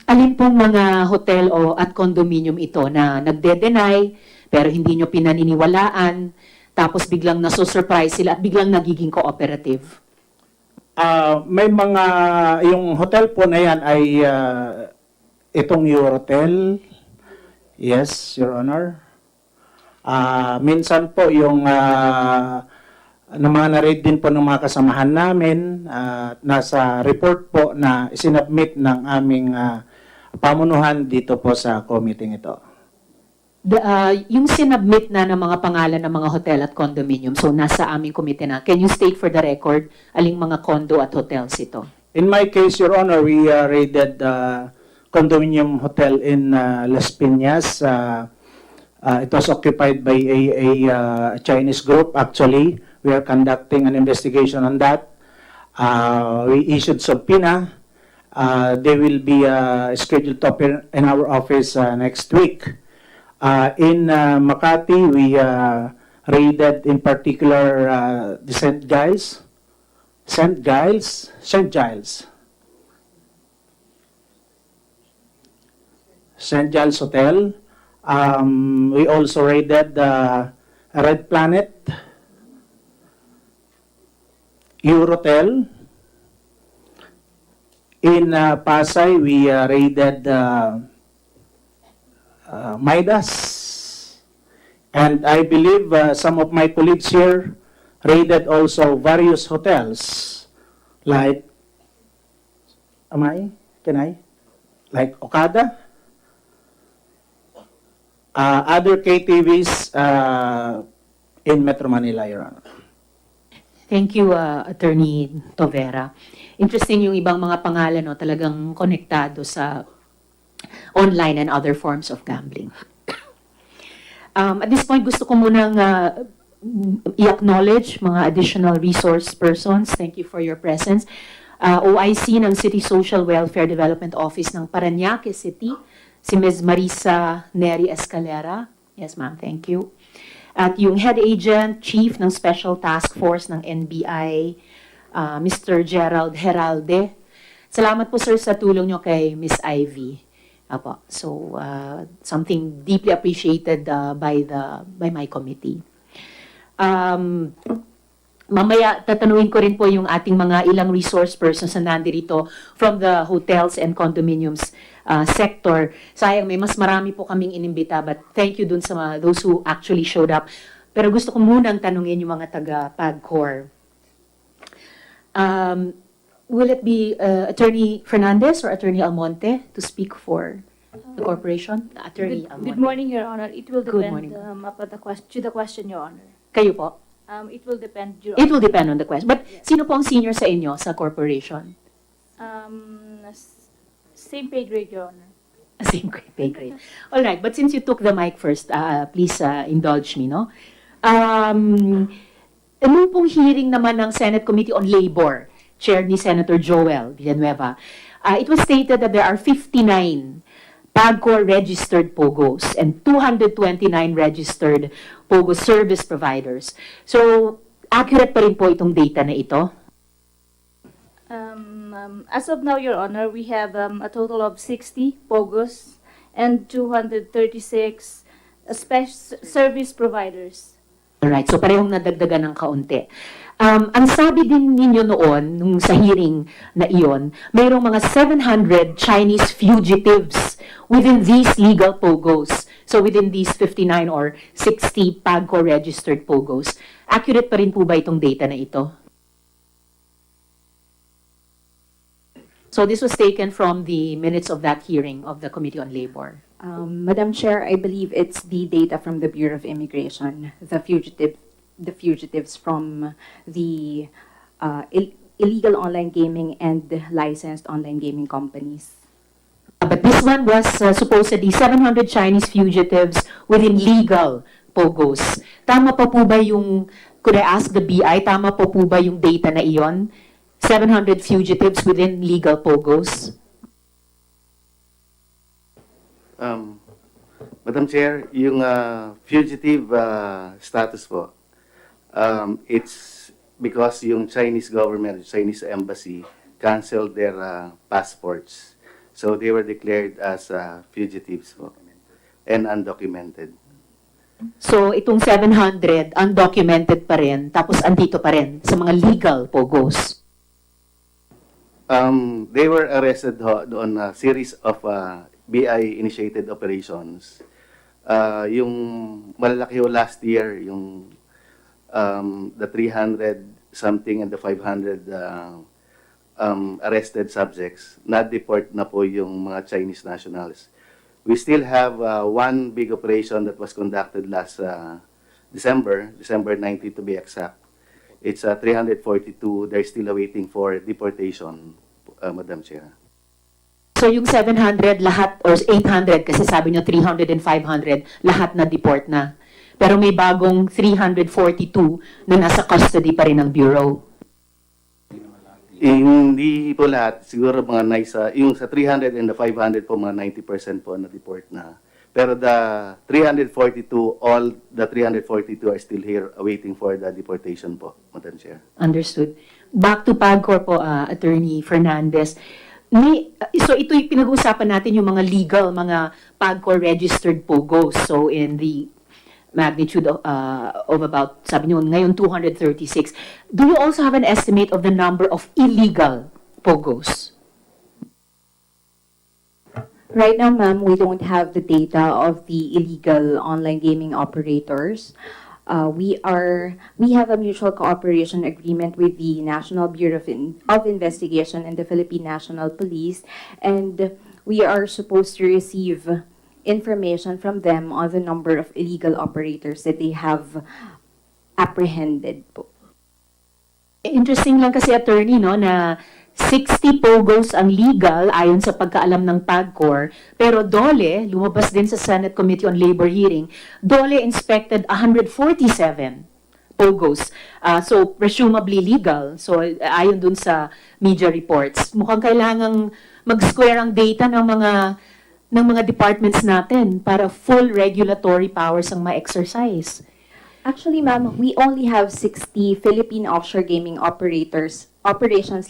Alin pong mga hotel at condominium ito na nagde-deny pero hindi nyo pinaniniwalaan tapos biglang nasusurprise sila at biglang nagiging cooperative?
May mga, yung hotel po na yan ay itong Eurotel. Yes, Your Honor. Minsan po yung na mga na-read din po ng mga kasamahan namin, nasa report po na isinabmit ng aming pamunuhan dito po sa committee ito.
Yung sinabmit na ng mga pangalan ng mga hotel at condominium, so nasa aming komite na, can you state for the record aling mga condo at hotels ito?
In my case, Your Honor, we raided condominium hotel in Las Piñas. It was occupied by a Chinese group. Actually, we are conducting an investigation on that. We issued subpoena. They will be scheduled to appear in our office next week. In Makati, we raided in particular the St. Guys St. Giles Hotel. We also raided the Red Planet, Eurotel. In Pasay, we raided Midas. And I believe some of my colleagues here raided also various hotels, like, like Okada, other KTVs in Metro Manila, Your Honor.
Thank you, Attorney Tovera. Interesting yung ibang mga pangalan, no, talagang konektado sa online and other forms of gambling. At this point, gusto ko munang i-acknowledge mga additional resource persons. Thank you for your presence. OIC ng City Social Welfare Development Office ng Parañaque City, si Ms. Marisa Neri Escalera. Yes, ma'am, thank you. At yung Head Agent, Chief ng Special Task Force ng NBI, Mr. Gerald Heralde. Salamat po, sir, sa tulong nyo kay Ms. Ivy. Apo. So, something deeply appreciated by my committee. Mamaya, tatanungin ko rin po yung ating mga ilang resource persons na nandirito from the hotels and condominiums sector. Sayang, may mas marami po kaming inimbita, but thank you dun sa those who actually showed up. Pero gusto ko munang tanungin yung mga taga-PAGCOR. Will it be Attorney Fernandez or Attorney Almonte to speak for the corporation? Attorney Almonte.
Good morning, Your Honor. It will
Good
depend
morning.
to the question, Your Honor.
Kayo po?
It will depend, Your
It will
Honor.
depend on the question. But sino po ang senior sa inyo sa corporation?
Same pay grade, Your Honor.
Same pay grade. All right, but since you took the mic first, please indulge me, no? Nung pong hearing naman ng Senate Committee on Labor, chaired ni Senator Joel Villanueva, it was stated that there are 59 PAGCOR registered POGOs and 229 registered POGO service providers. So, accurate pa rin po itong data na ito?
As of now, Your Honor, we have a total of 60 POGOs and 236 service providers.
Alright, so parehong nadagdagan ng kaunti. Ang sabi din ninyo noon, nung sa hearing na iyon, mayroong mga 700 Chinese fugitives within these legal POGOs. So within these 59 or 60 PAGCO registered POGOs. Accurate pa rin po ba itong data na ito? So this was taken from the minutes of that hearing of the Committee on Labor.
Madam Chair, I believe it's the data from the Bureau of Immigration, the fugitives from the illegal online gaming and licensed online gaming companies.
But this one was supposedly 700 Chinese fugitives within legal POGOs. Tama pa po ba yung, could I ask the BI, tama pa po ba yung data na iyon? 700 fugitives within legal POGOs?
Madam Chair, yung fugitive status po, it's because yung Chinese government, Chinese embassy, canceled their passports. So they were declared as fugitives po, and undocumented.
So itong 700, undocumented pa rin, tapos andito pa rin sa mga legal POGOs?
They were arrested on a series of BI-initiated operations. Yung malalaki last year, yung the 300 something and the 500 arrested subjects, na-deport na po yung mga Chinese nationals. We still have one big operation that was conducted last December 19 to be exact. It's 342. They're still awaiting for deportation, Madam Chair.
So yung 700 lahat, or 800, kasi sabi nyo 300 and 500, lahat na deport na. Pero may bagong 342 na nasa custody pa rin ng Bureau.
Hindi po lahat. Siguro mga yung sa 300 and the 500 po, mga 90% po na deport na. Pero the 342, all the 342 are still here awaiting for the deportation po, Madam Chair.
Understood. Back to PAGCOR po, Attorney Fernandez. So ito yung pinag-uusapan natin yung mga legal, mga PAGCOR registered POGOs. So in the magnitude of about, sabi niyo ngayon 236. Do you also have an estimate of the number of illegal POGOs?
Right now, ma'am, we don't have the data of the illegal online gaming operators. We have a mutual cooperation agreement with the National Bureau of Investigation and the Philippine National Police, and we are supposed to receive information from them on the number of illegal operators that they have apprehended po.
Interesting lang kasi, attorney, no, na 60 POGOs ang legal ayon sa pagkaalam ng PAGCOR, pero DOLE, lumabas din sa Senate Committee on Labor hearing, DOLE inspected 147 POGOs. So, presumably legal. So, ayon dun sa media reports. Mukhang kailangang mag-square ang data ng mga departments natin para full regulatory powers ang ma-exercise.
Actually, ma'am, we only have 60 Philippine offshore gaming operations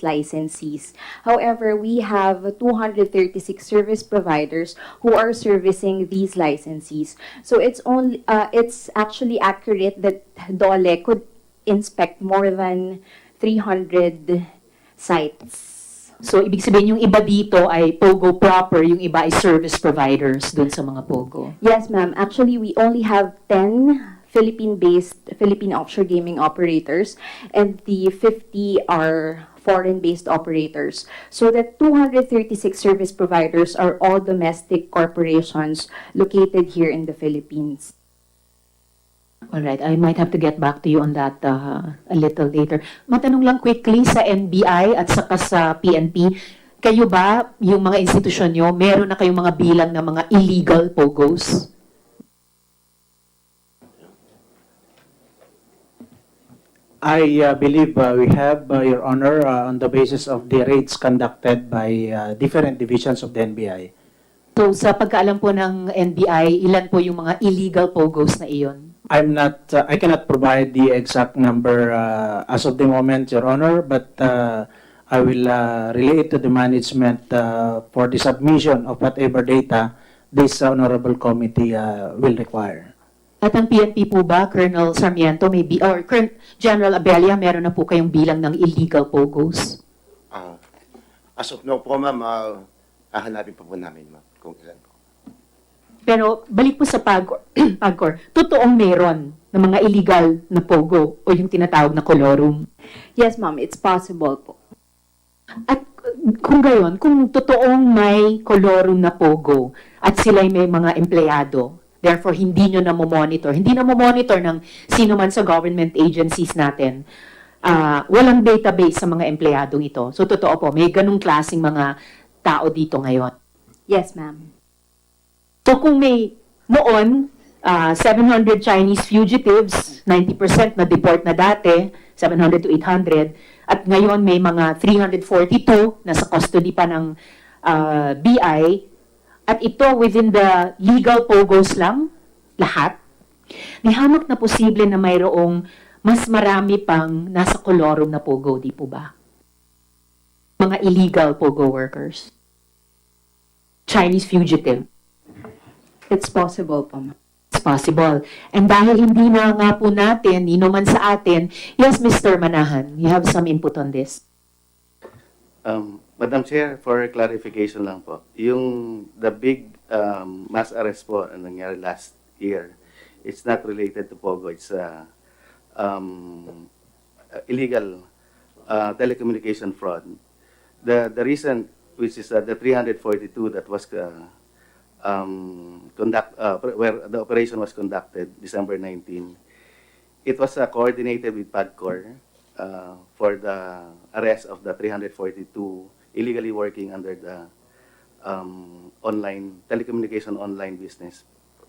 licensees. However, we have 236 service providers who are servicing these licensees. So it's actually accurate that DOLE could inspect more than 300 sites.
So, ibig sabihin yung iba dito ay POGO proper, yung iba ay service providers dun sa mga POGO.
Yes, ma'am. Actually, we only have 10 Philippine-based, Philippine offshore gaming operators, and the 50 are foreign-based operators. So the 236 service providers are all domestic corporations located here in the Philippines.
All right, I might have to get back to you on that a little later. Matanong lang quickly sa NBI at saka sa PNP, kayo ba, yung mga institusyon nyo, meron na kayong mga bilang ng mga illegal POGOs?
I believe we have, Your Honor, on the basis of the raids conducted by different divisions of the NBI.
So sa pagkaalam po ng NBI, ilan po yung mga illegal POGOs na iyon?
I cannot provide the exact number as of the moment, Your Honor, but I will relay it to the management for the submission of whatever data this honorable committee will require.
At ang PNP po ba, Colonel Sarmiento, or General Abella, meron na po kayong bilang ng illegal POGOs?
As of now po, ma'am, hahanapin pa po namin, ma'am, kung ilan po.
Pero balik po sa PAGCOR, totoong meron ng mga illegal na POGO o yung tinatawag na colorum?
Yes, ma'am, it's possible po.
At kung gayon, kung totoong may colorum na POGO at sila'y may mga empleyado, therefore, hindi nyo na-monitor. Hindi na-monitor ng sino man sa government agencies natin. Walang database sa mga empleyadong ito. So, totoo po, may ganung klaseng mga tao dito ngayon.
Yes, ma'am.
So, kung may noon, 700 Chinese fugitives, 90% na-deport na dati, 700 to 800, at ngayon may mga 342 na sa custody pa ng BI, at ito within the legal POGOs lang, lahat, may hamak na posible na mayroong mas marami pang nasa colorum na POGO, di po ba? Mga illegal POGO workers. Chinese fugitive.
It's possible po, ma'am.
It's possible. And dahil hindi na nga po natin, inuman sa atin, yes, Mr. Manahan, you have some input on this.
Madam Chair, for clarification lang po, the big mass arrest po na nangyari last year, it's not related to POGO. It's illegal telecommunication fraud. The reason, which is the 342 that was where the operation was conducted, December 19, it was coordinated with PAGCOR for the arrest of the 342 illegally working under the telecommunication online business,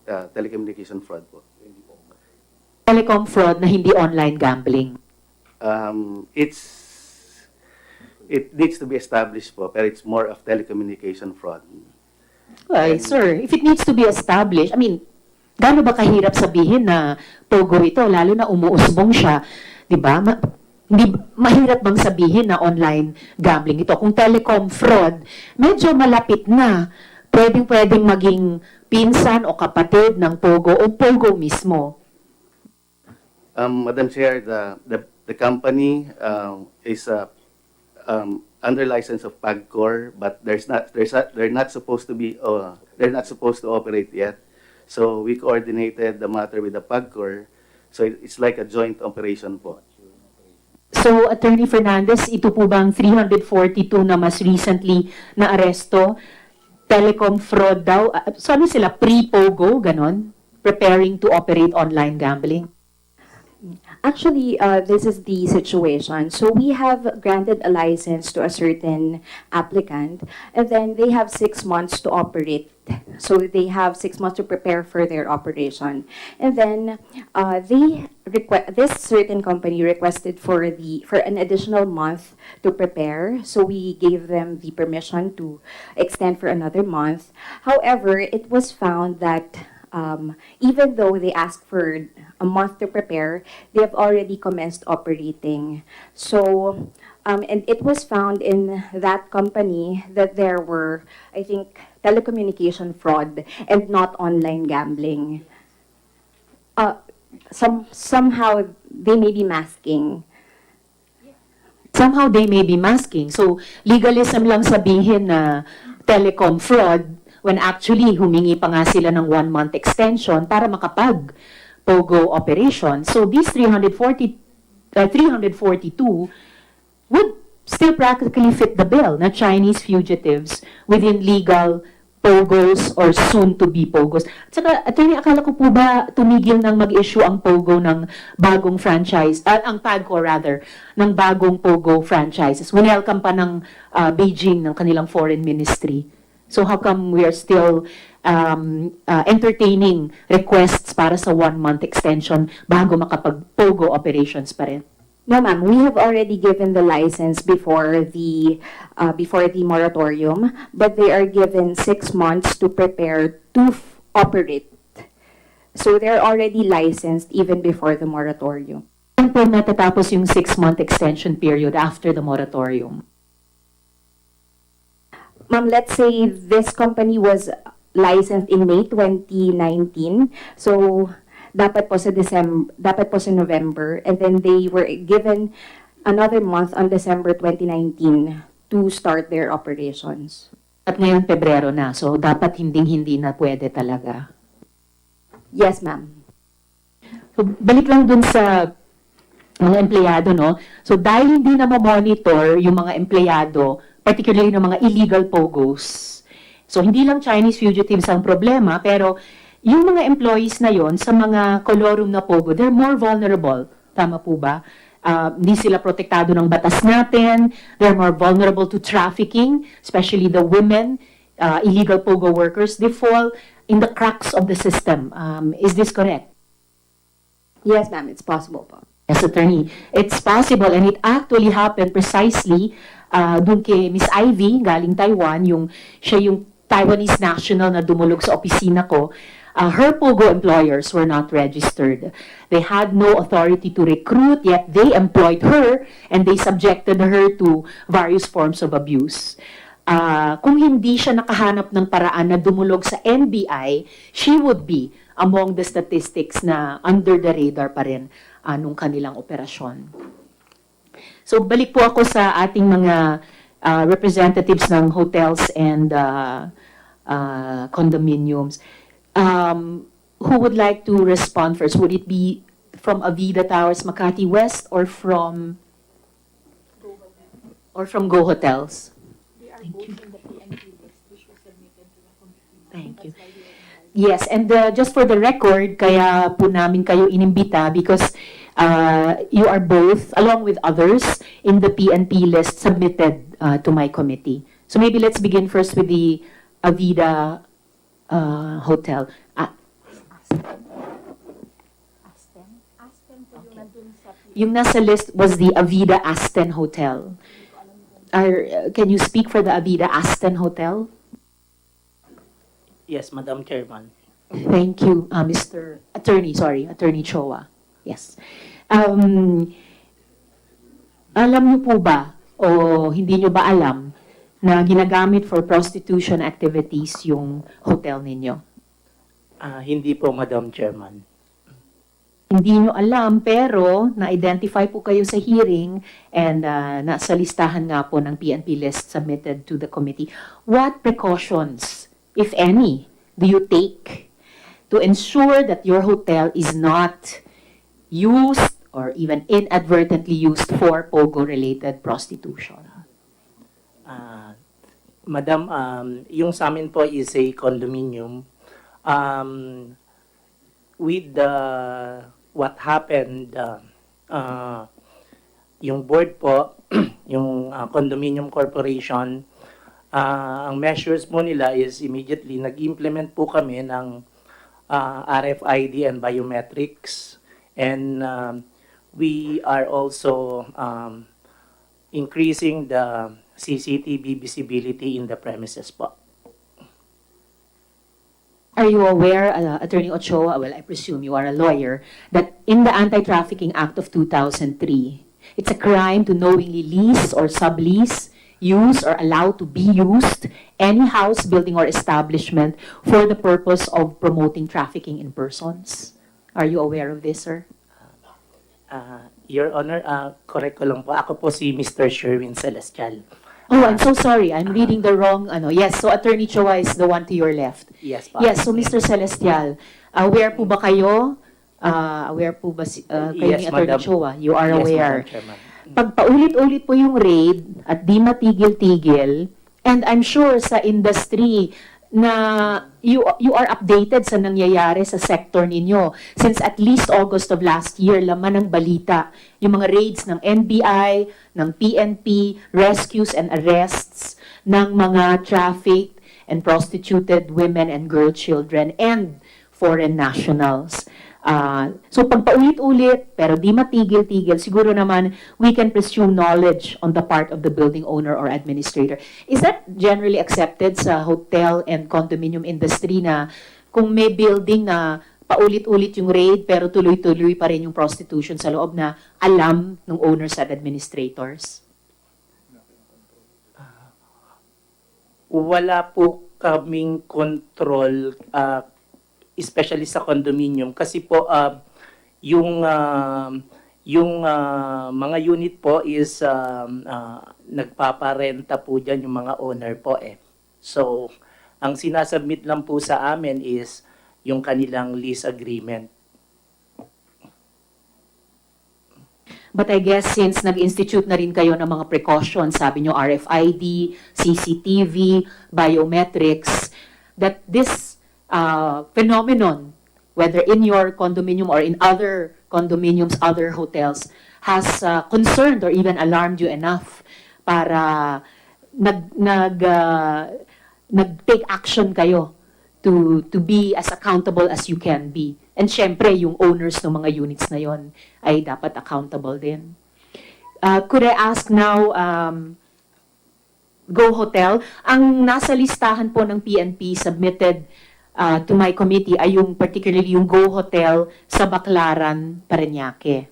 telecommunication fraud po.
Telecom fraud na hindi online gambling.
It needs to be established po, pero it's more of telecommunication fraud.
Well, sir, if it needs to be established, I mean, gaano ba kahirap sabihin na POGO ito, lalo na umuusbong siya, di ba? Hindi, mahirap bang sabihin na online gambling ito? Kung telecom fraud, medyo malapit na. Pwedeng maging pinsan o kapatid ng POGO o POGO mismo.
Madam Chair, the company is under license of PAGCOR, but they're not supposed to be they're not supposed to operate yet. So we coordinated the matter with the PAGCOR. So it's like a joint operation po.
So, Attorney Fernandez, ito po bang 342 na mas recently na aresto? Telecom fraud daw? So ano sila? Pre-POGO? Ganon? Preparing to operate online gambling?
Actually, this is the situation. So we have granted a license to a certain applicant, and then they have 6 months to operate. So they have 6 months to prepare for their operation. And then this certain company requested for an additional month to prepare. So we gave them the permission to extend for another month. However, it was found that even though they asked for a month to prepare, they have already commenced operating. So, and it was found in that company that there were, I think, telecommunication fraud and not online gambling. Somehow they may be masking.
Somehow they may be masking. So, legalism lang sabihin na telecom fraud when actually humingi pa nga sila ng 1-month extension para makapag POGO operation. So these 342 would still practically fit the bill na Chinese fugitives within legal POGOs or soon-to-be POGOs. At saka, attorney, akala ko po ba tumigil ng mag-issue ang POGO ng bagong franchise, ang PAGCO rather, ng bagong POGO franchises. Winelcome pa ng Beijing ng kanilang foreign ministry. So how come we are still entertaining requests para sa 1-month extension bago makapag-POGO operations pa rin?
No, ma'am. We have already given the license before the moratorium, but they are given 6 months to prepare to operate. So they're already licensed even before the moratorium.
Saan po natatapos yung 6-month extension period after the moratorium?
Ma'am, let's say this company was licensed in May 2019. So dapat po sa November, and then they were given another month on December 2019 to start their operations.
At ngayon Pebrero na, so dapat hindi na pwede talaga.
Yes, ma'am.
So balik lang dun sa mga empleyado, no? So dahil hindi na ma-monitor yung mga empleyado, particularly ng mga illegal POGOs. So hindi lang Chinese fugitives ang problema, pero yung mga employees na yon sa mga colorum na POGO, they're more vulnerable. Tama po ba? Hindi sila protektado ng batas natin. They're more vulnerable to trafficking, especially the women, illegal POGO workers. They fall in the cracks of the system. Is this correct?
Yes, ma'am. It's possible po.
Yes, attorney. It's possible, and it actually happened precisely dun kay Miss Ivy, galing Taiwan, siya yung Taiwanese national na dumulog sa opisina ko. Her POGO employers were not registered. They had no authority to recruit, yet they employed her and they subjected her to various forms of abuse. Kung hindi siya nakahanap ng paraan na dumulog sa NBI, she would be among the statistics na under the radar pa rin nung kanilang operasyon. So balik po ako sa ating mga representatives ng hotels and condominiums. Who would like to respond first? Would it be from Avida Towers, Makati West, or from Go Hotels? Thank you. Thank you. Yes, and just for the record, kaya po namin kayo inimbita because you are both, along with others, in the PNP list submitted to my committee. So maybe let's begin first with the Avida Hotel. Yung nasa list was the Avida Aston Hotel. Can you speak for the Avida Aston Hotel?
Yes, Madam Chairman.
Thank you, Attorney Choa. Yes. Alam niyo po ba o hindi niyo ba alam na ginagamit for prostitution activities yung hotel ninyo?
Hindi po, Madam Chairman.
Hindi nyo alam pero na-identify po kayo sa hearing and nasa listahan nga po ng PNP list submitted to the committee. What precautions, if any, do you take to ensure that your hotel is not used or even inadvertently used for POGO-related prostitution?
Madam, yung sa amin po is a condominium. With what happened, yung board po, yung condominium corporation, ang measures po nila is immediately nag-implement po kami ng RFID and biometrics. And we are also increasing the CCTV visibility in the premises po.
Are you aware, Attorney Ochoa, well, I presume you are a lawyer, that in the Anti-Trafficking Act of 2003, it's a crime to knowingly lease or sublease, use or allow to be used any house, building, or establishment for the purpose of promoting trafficking in persons. Are you aware of this, sir?
Your Honor, correct ko lang po. Ako po si Mr. Sherwin Celestial.
Oh, I'm so sorry. I'm reading the wrong, Yes, so Attorney Choa is the one to your left.
Yes, pa.
Yes, so Mr. Celestial, aware po ba kayo? Aware po ba kayo
Yes,
ni Attorney
Madam.
Choa? You are
Yes,
aware.
Madam Chairman.
Pag paulit-ulit po yung raid at di matigil-tigil, and I'm sure sa industry na you are updated sa nangyayari sa sector ninyo. Since at least August of last year, laman ng balita, yung mga raids ng NBI, ng PNP, rescues and arrests ng mga trafficked and prostituted women and girl children and foreign nationals. So pag paulit-ulit, pero di matigil-tigil, siguro naman we can presume knowledge on the part of the building owner or administrator. Is that generally accepted sa hotel and condominium industry na kung may building na paulit-ulit yung raid pero tuloy-tuloy pa rin yung prostitution sa loob na alam ng owners at administrators?
Wala po kaming control, especially sa condominium kasi po yung mga unit po is nagpaparenta po diyan yung mga owner po eh. So ang sinasubmit lang po sa amin is yung kanilang lease agreement.
But I guess since nag-institute na rin kayo ng mga precautions, sabi nyo RFID, CCTV, biometrics, that this phenomenon, whether in your condominium or in other condominiums, other hotels, has concerned or even alarmed you enough para nag-take action kayo to be as accountable as you can be. And syempre, yung owners ng mga units na yon ay dapat accountable din. Could I ask now, Go Hotel, ang nasa listahan po ng PNP submitted to my committee ay yung particularly yung Go Hotel sa Baclaran, Parañaque.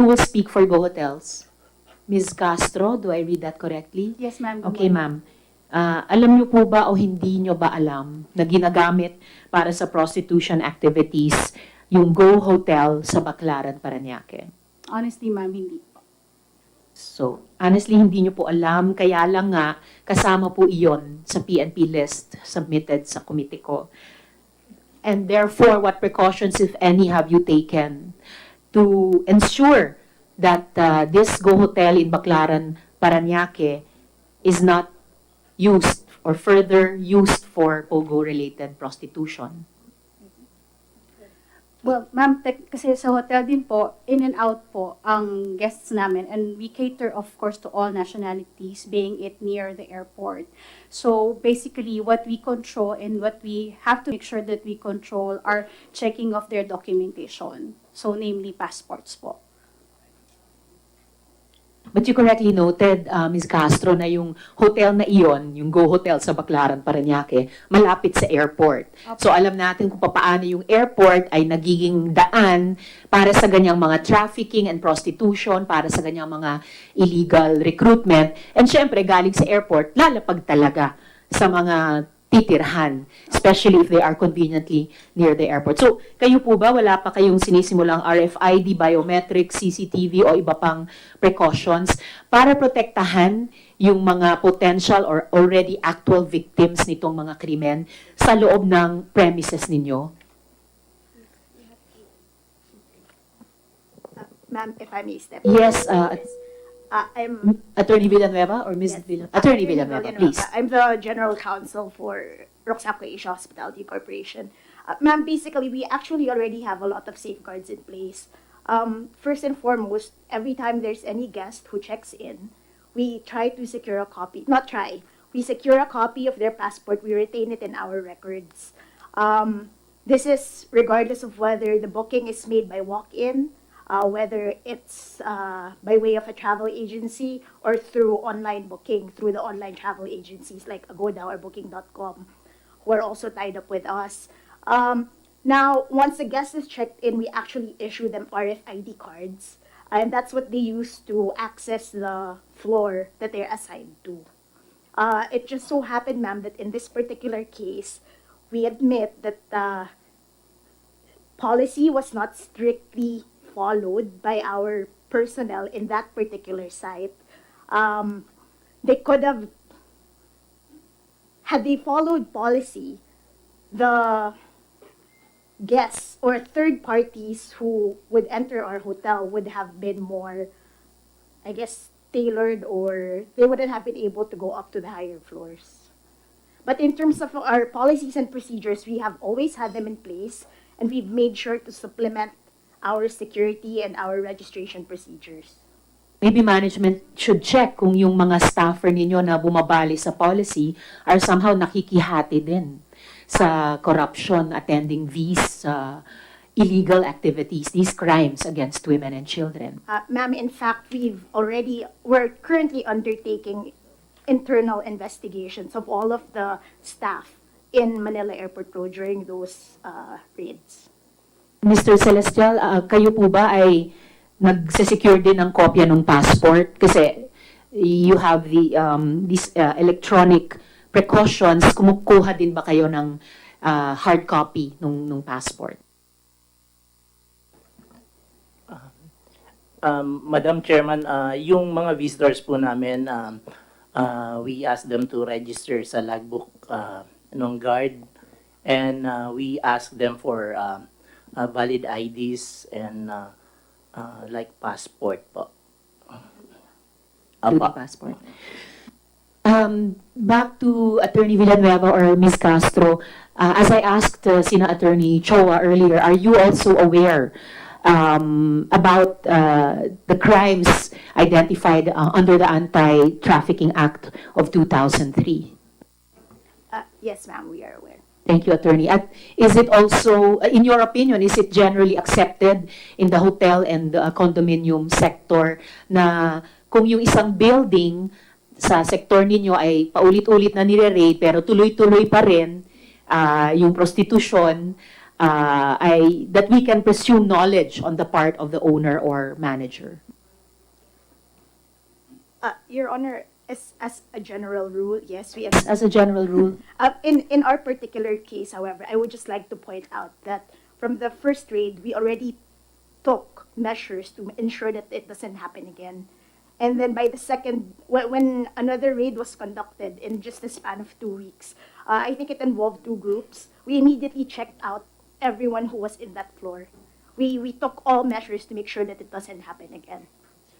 Who will speak for Go Hotels? Ms. Castro, do I read that correctly?
Yes, ma'am.
Okay, ma'am. Alam niyo po ba o hindi niyo ba alam na ginagamit para sa prostitution activities yung Go Hotel sa Baclaran, Parañaque?
Honestly, ma'am, hindi.
So, honestly, hindi niyo po alam. Kaya lang nga, kasama po iyon sa PNP list submitted sa committee ko. And therefore, what precautions, if any, have you taken to ensure that this Go Hotel in Baclaran, Parañaque is not used or further used for POGO-related prostitution?
Well, ma'am, kasi sa hotel din po, in and out po ang guests namin. And we cater, of course, to all nationalities, being it near the airport. So, basically, what we control and what we have to make sure that we control are checking of their documentation. So, namely, passports po.
But you correctly noted, Ms. Castro, na yung hotel na iyon, yung Go Hotel sa Baclaran, Parañaque, malapit sa airport. So alam natin kung paano yung airport ay nagiging daan para sa ganyang mga trafficking and prostitution, para sa ganyang mga illegal recruitment. And syempre, galing sa airport, lalapag talaga sa mga titirhan, especially if they are conveniently near the airport. So, kayo po ba, wala pa kayong sinisimulang RFID, biometric, CCTV o iba pang precautions para protektahan yung mga potential or already actual victims nitong mga krimen sa loob ng premises ninyo?
Ma'am, if I may step
Yes,
I'm
Attorney Villanueva or Ms. Villanueva? Attorney Villanueva, please.
I'm the General Counsel for Roxaco Asia Hospitality Corporation. Ma'am, basically, we actually already have a lot of safeguards in place. First and foremost, every time there's any guest who checks in, we try to secure a copy. Not try. We secure a copy of their passport. We retain it in our records. This is regardless of whether the booking is made by walk-in, whether it's by way of a travel agency or through online booking, through the online travel agencies like Agoda or Booking.com, who are also tied up with us. Now, once the guest is checked in, we actually issue them RFID cards, and that's what they use to access the floor that they're assigned to. It just so happened, ma'am, that in this particular case, we admit that the policy was not strictly followed by our personnel in that particular site. They could have, had they followed policy, the guests or third parties who would enter our hotel would have been more, I guess, tailored, or they wouldn't have been able to go up to the higher floors. But in terms of our policies and procedures, we have always had them in place, and we've made sure to supplement our security and our registration procedures.
Maybe management should check kung yung mga staffer ninyo na bumabali sa policy are somehow nakikihati din sa corruption, attending these illegal activities, these crimes against women and children.
Ma'am, in fact, we're currently undertaking internal investigations of all of the staff in Manila Airport Road during those raids.
Mr. Celestial, kayo po ba ay nagsesecure din ng kopya ng passport? Kasi you have these electronic precautions. Kumukuha din ba kayo ng hard copy ng passport?
Madam Chairman, yung mga visitors po namin, we ask them to register sa logbook ng guard, and we ask them for valid IDs and like passport po.
Passport. Back to Attorney Villanueva or Ms. Castro, as I asked Sina Attorney Choa earlier, are you also aware about the crimes identified under the Anti-Trafficking Act of 2003?
Yes, ma'am, we are aware.
Thank you, Attorney. At is it also, in your opinion, is it generally accepted in the hotel and condominium sector na kung yung isang building sa sektor ninyo ay paulit-ulit na nire-raid pero tuloy-tuloy pa rin yung prostitution, ay that we can presume knowledge on the part of the owner or manager?
Your Honor, as a general rule, yes, we have.
As a general rule?
In our particular case, however, I would just like to point out that from the first raid, we already took measures to ensure that it doesn't happen again. And then by the second, when another raid was conducted in just the span of 2 weeks, I think it involved 2 groups. We immediately checked out everyone who was in that floor. We took all measures to make sure that it doesn't happen again.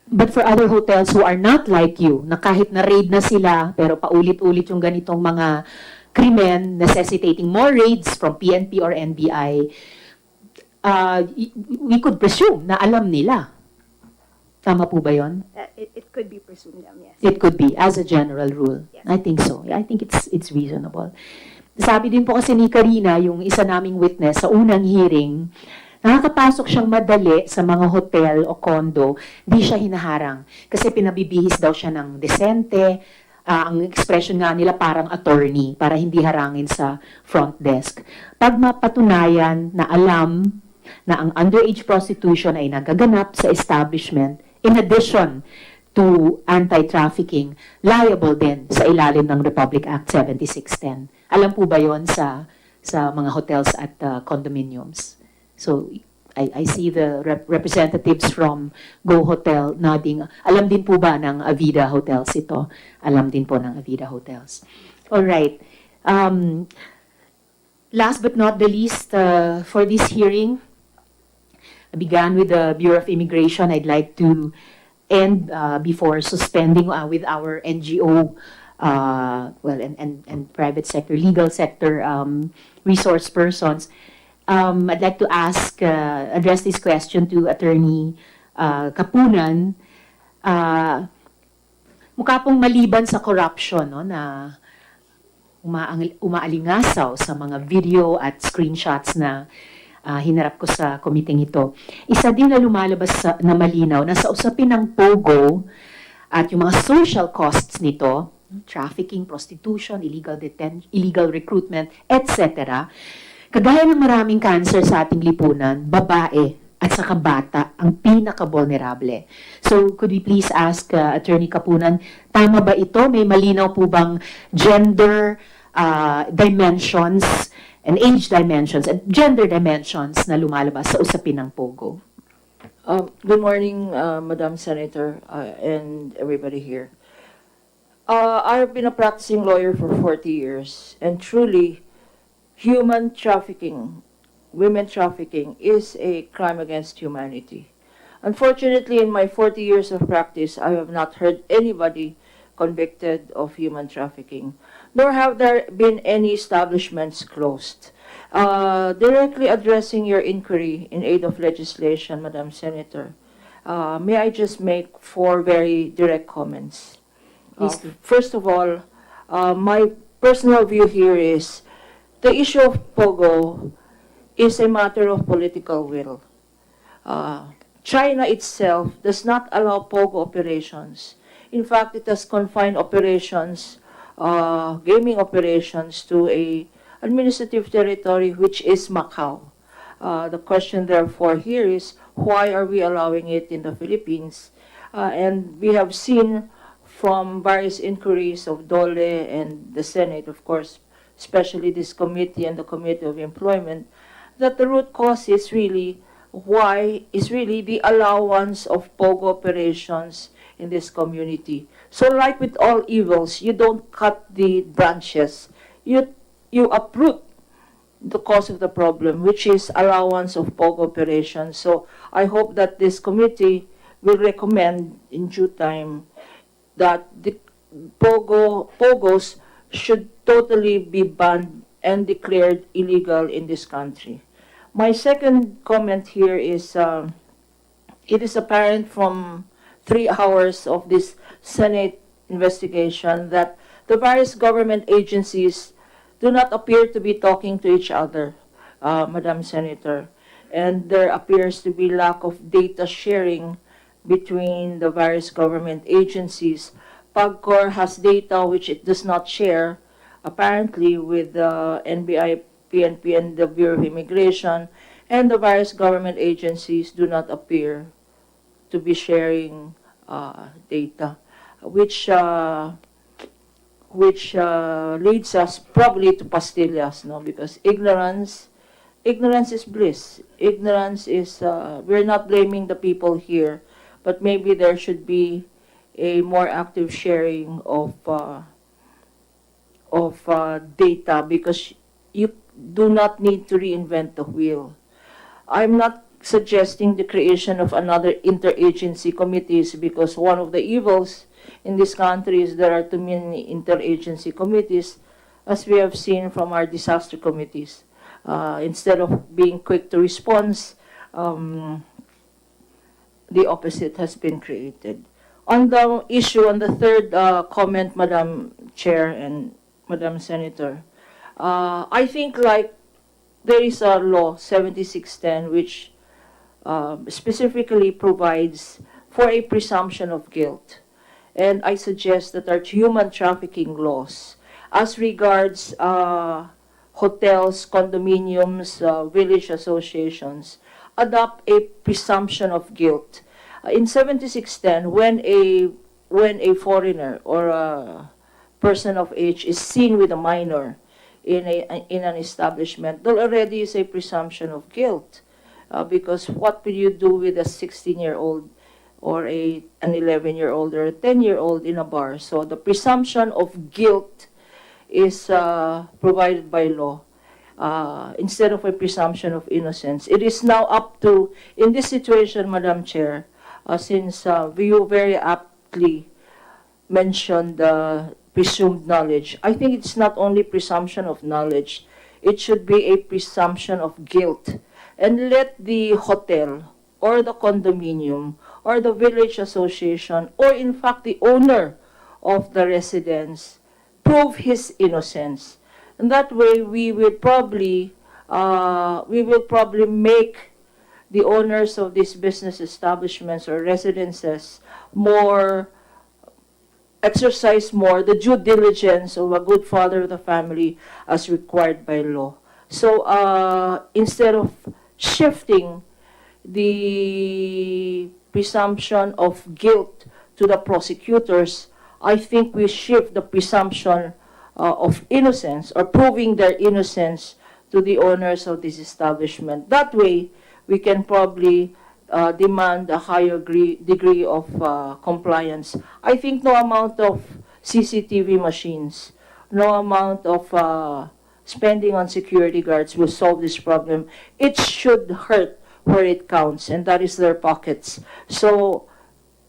But for other hotels who are not like you, na kahit na raid na sila, pero paulit-ulit yung ganitong mga krimen necessitating more raids from PNP or NBI, we could presume na alam nila. Tama po ba yun?
It could be presumed, yes.
It could be, as a general rule.
Yes.
I think so. I think it's reasonable. Sabi din po kasi ni Karina, yung isa naming witness sa unang hearing, Nakakapasok siyang madali sa mga hotel o condo, di siya hinaharang. Kasi pinabibihis daw siya ng desente, ang expression nga nila parang attorney, para hindi harangin sa front desk. Pag mapatunayan na alam na ang underage prostitution ay nagaganap sa establishment, in addition to anti-trafficking, liable din sa ilalim ng Republic Act 7610. Alam po ba yon sa mga hotels at condominiums? So, I see the representatives from Go Hotel nodding. Alam din po ba ng Avida Hotels ito? Alam din po ng Avida Hotels. All right. Last but not the least, for this hearing, I began with the Bureau of Immigration. I'd like to end before suspending with our NGO, and private sector, legal sector resource persons. I'd like to address this question to Attorney Kapunan. Mukha pong maliban sa corruption, no, na umaalingasaw sa mga video at screenshots na hinarap ko sa committee ito. Isa din na lumalabas na malinaw na sa usapin ng POGO at yung mga social costs nito, trafficking, prostitution, illegal recruitment, etc., kagaya ng maraming cancer sa ating lipunan, babae at saka bata ang pinaka-vulnerable. So, could we please ask Attorney Kapunan, tama ba ito? May malinaw po bang gender dimensions and age dimensions and gender dimensions na lumalabas sa usapin ng POGO?
Good morning, Madam Senator, and everybody here. I've been a practicing lawyer for 40 years, and truly, human trafficking, women trafficking, is a crime against humanity. Unfortunately, in my 40 years of practice, I have not heard anybody convicted of human trafficking, nor have there been any establishments closed. Directly addressing your inquiry in aid of legislation, Madam Senator, may I just make 4 very direct comments? First of all, my personal view here is the issue of POGO is a matter of political will. China itself does not allow POGO operations. In fact, it has confined operations, gaming operations, to a administrative territory which is Macau. The question therefore here is, why are we allowing it in the Philippines? And we have seen from various inquiries of DOLE and the Senate, of course, especially this committee and the Committee of Employment, that the root cause is really the allowance of POGO operations in this community. So like with all evils, you don't cut the branches. You uproot the cause of the problem, which is allowance of POGO operations. So I hope that this committee will recommend in due time that the POGOs should totally be banned and declared illegal in this country. My second comment here is, it is apparent from 3 hours of this Senate investigation that the various government agencies do not appear to be talking to each other, Madam Senator, and there appears to be lack of data sharing between the various government agencies. PAGCOR has data which it does not share, apparently, with the NBI, PNP, and the Bureau of Immigration, and the various government agencies do not appear to be sharing data, which leads us probably to pastillas, no? Because ignorance is bliss. Ignorance is, we're not blaming the people here, but maybe there should be a more active sharing of data, because you do not need to reinvent the wheel. I'm not suggesting the creation of another interagency committees, because one of the evils in this country is there are too many interagency committees, as we have seen from our disaster committees. Instead of being quick to response, the opposite has been created. On the issue, on the third comment, Madam Chair and Madam Senator, I think like there is a law 7610 which specifically provides for a presumption of guilt. And I suggest that our human trafficking laws, as regards hotels, condominiums, village associations, adopt a presumption of guilt. In 7610, when a foreigner or a person of age is seen with a minor in an establishment, there already is a presumption of guilt. Because what will you do with a 16-year-old or an 11-year-old or a 10-year-old in a bar? So the presumption of guilt is provided by law instead of a presumption of innocence. It is now up to, in this situation, Madam Chair, since you very aptly mentioned presumed knowledge, I think it's not only presumption of knowledge, it should be a presumption of guilt. And let the hotel or the condominium or the village association or in fact the owner of the residence prove his innocence. And that way we will probably make the owners of these business establishments or residences exercise more the due diligence of a good father of the family as required by law. So instead of shifting the presumption of guilt to the prosecutors, I think we shift the presumption of innocence or proving their innocence to the owners of this establishment. That way, we can probably demand a higher degree of compliance. I think no amount of CCTV machines, no amount of spending on security guards will solve this problem. It should hurt where it counts, and that is their pockets. So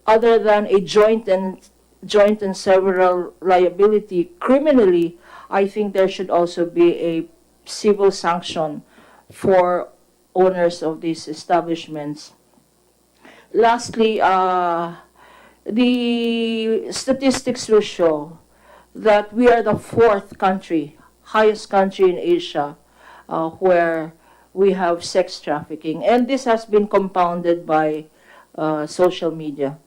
other than a joint and several liability criminally, I think there should also be a civil sanction for owners of these establishments. Lastly, the statistics will show that we are the fourth country, highest country in Asia, where we have sex trafficking. And this has been compounded by social media,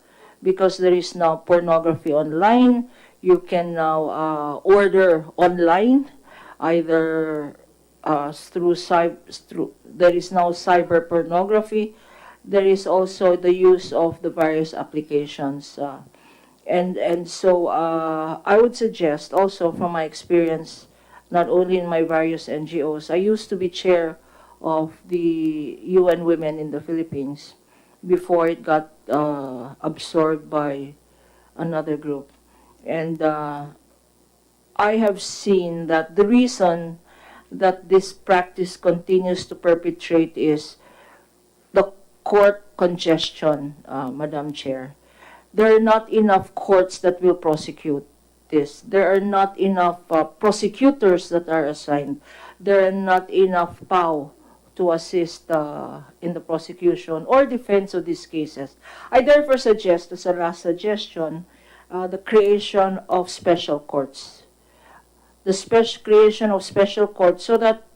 because there is now pornography online. You can now order online, either through there is now cyber pornography. There is also the use of the various applications. And so I would suggest also from my experience, not only in my various NGOs, I used to be chair of the UN Women in the Philippines before it got absorbed by another group. And I have seen that the reason that this practice continues to perpetrate is the court congestion, Madam Chair. There are not enough courts that will prosecute this. There are not enough prosecutors that are assigned. There are not enough POW to assist in the prosecution or defense of these cases. I therefore suggest, as a last suggestion, the creation of special courts. The creation of special courts so that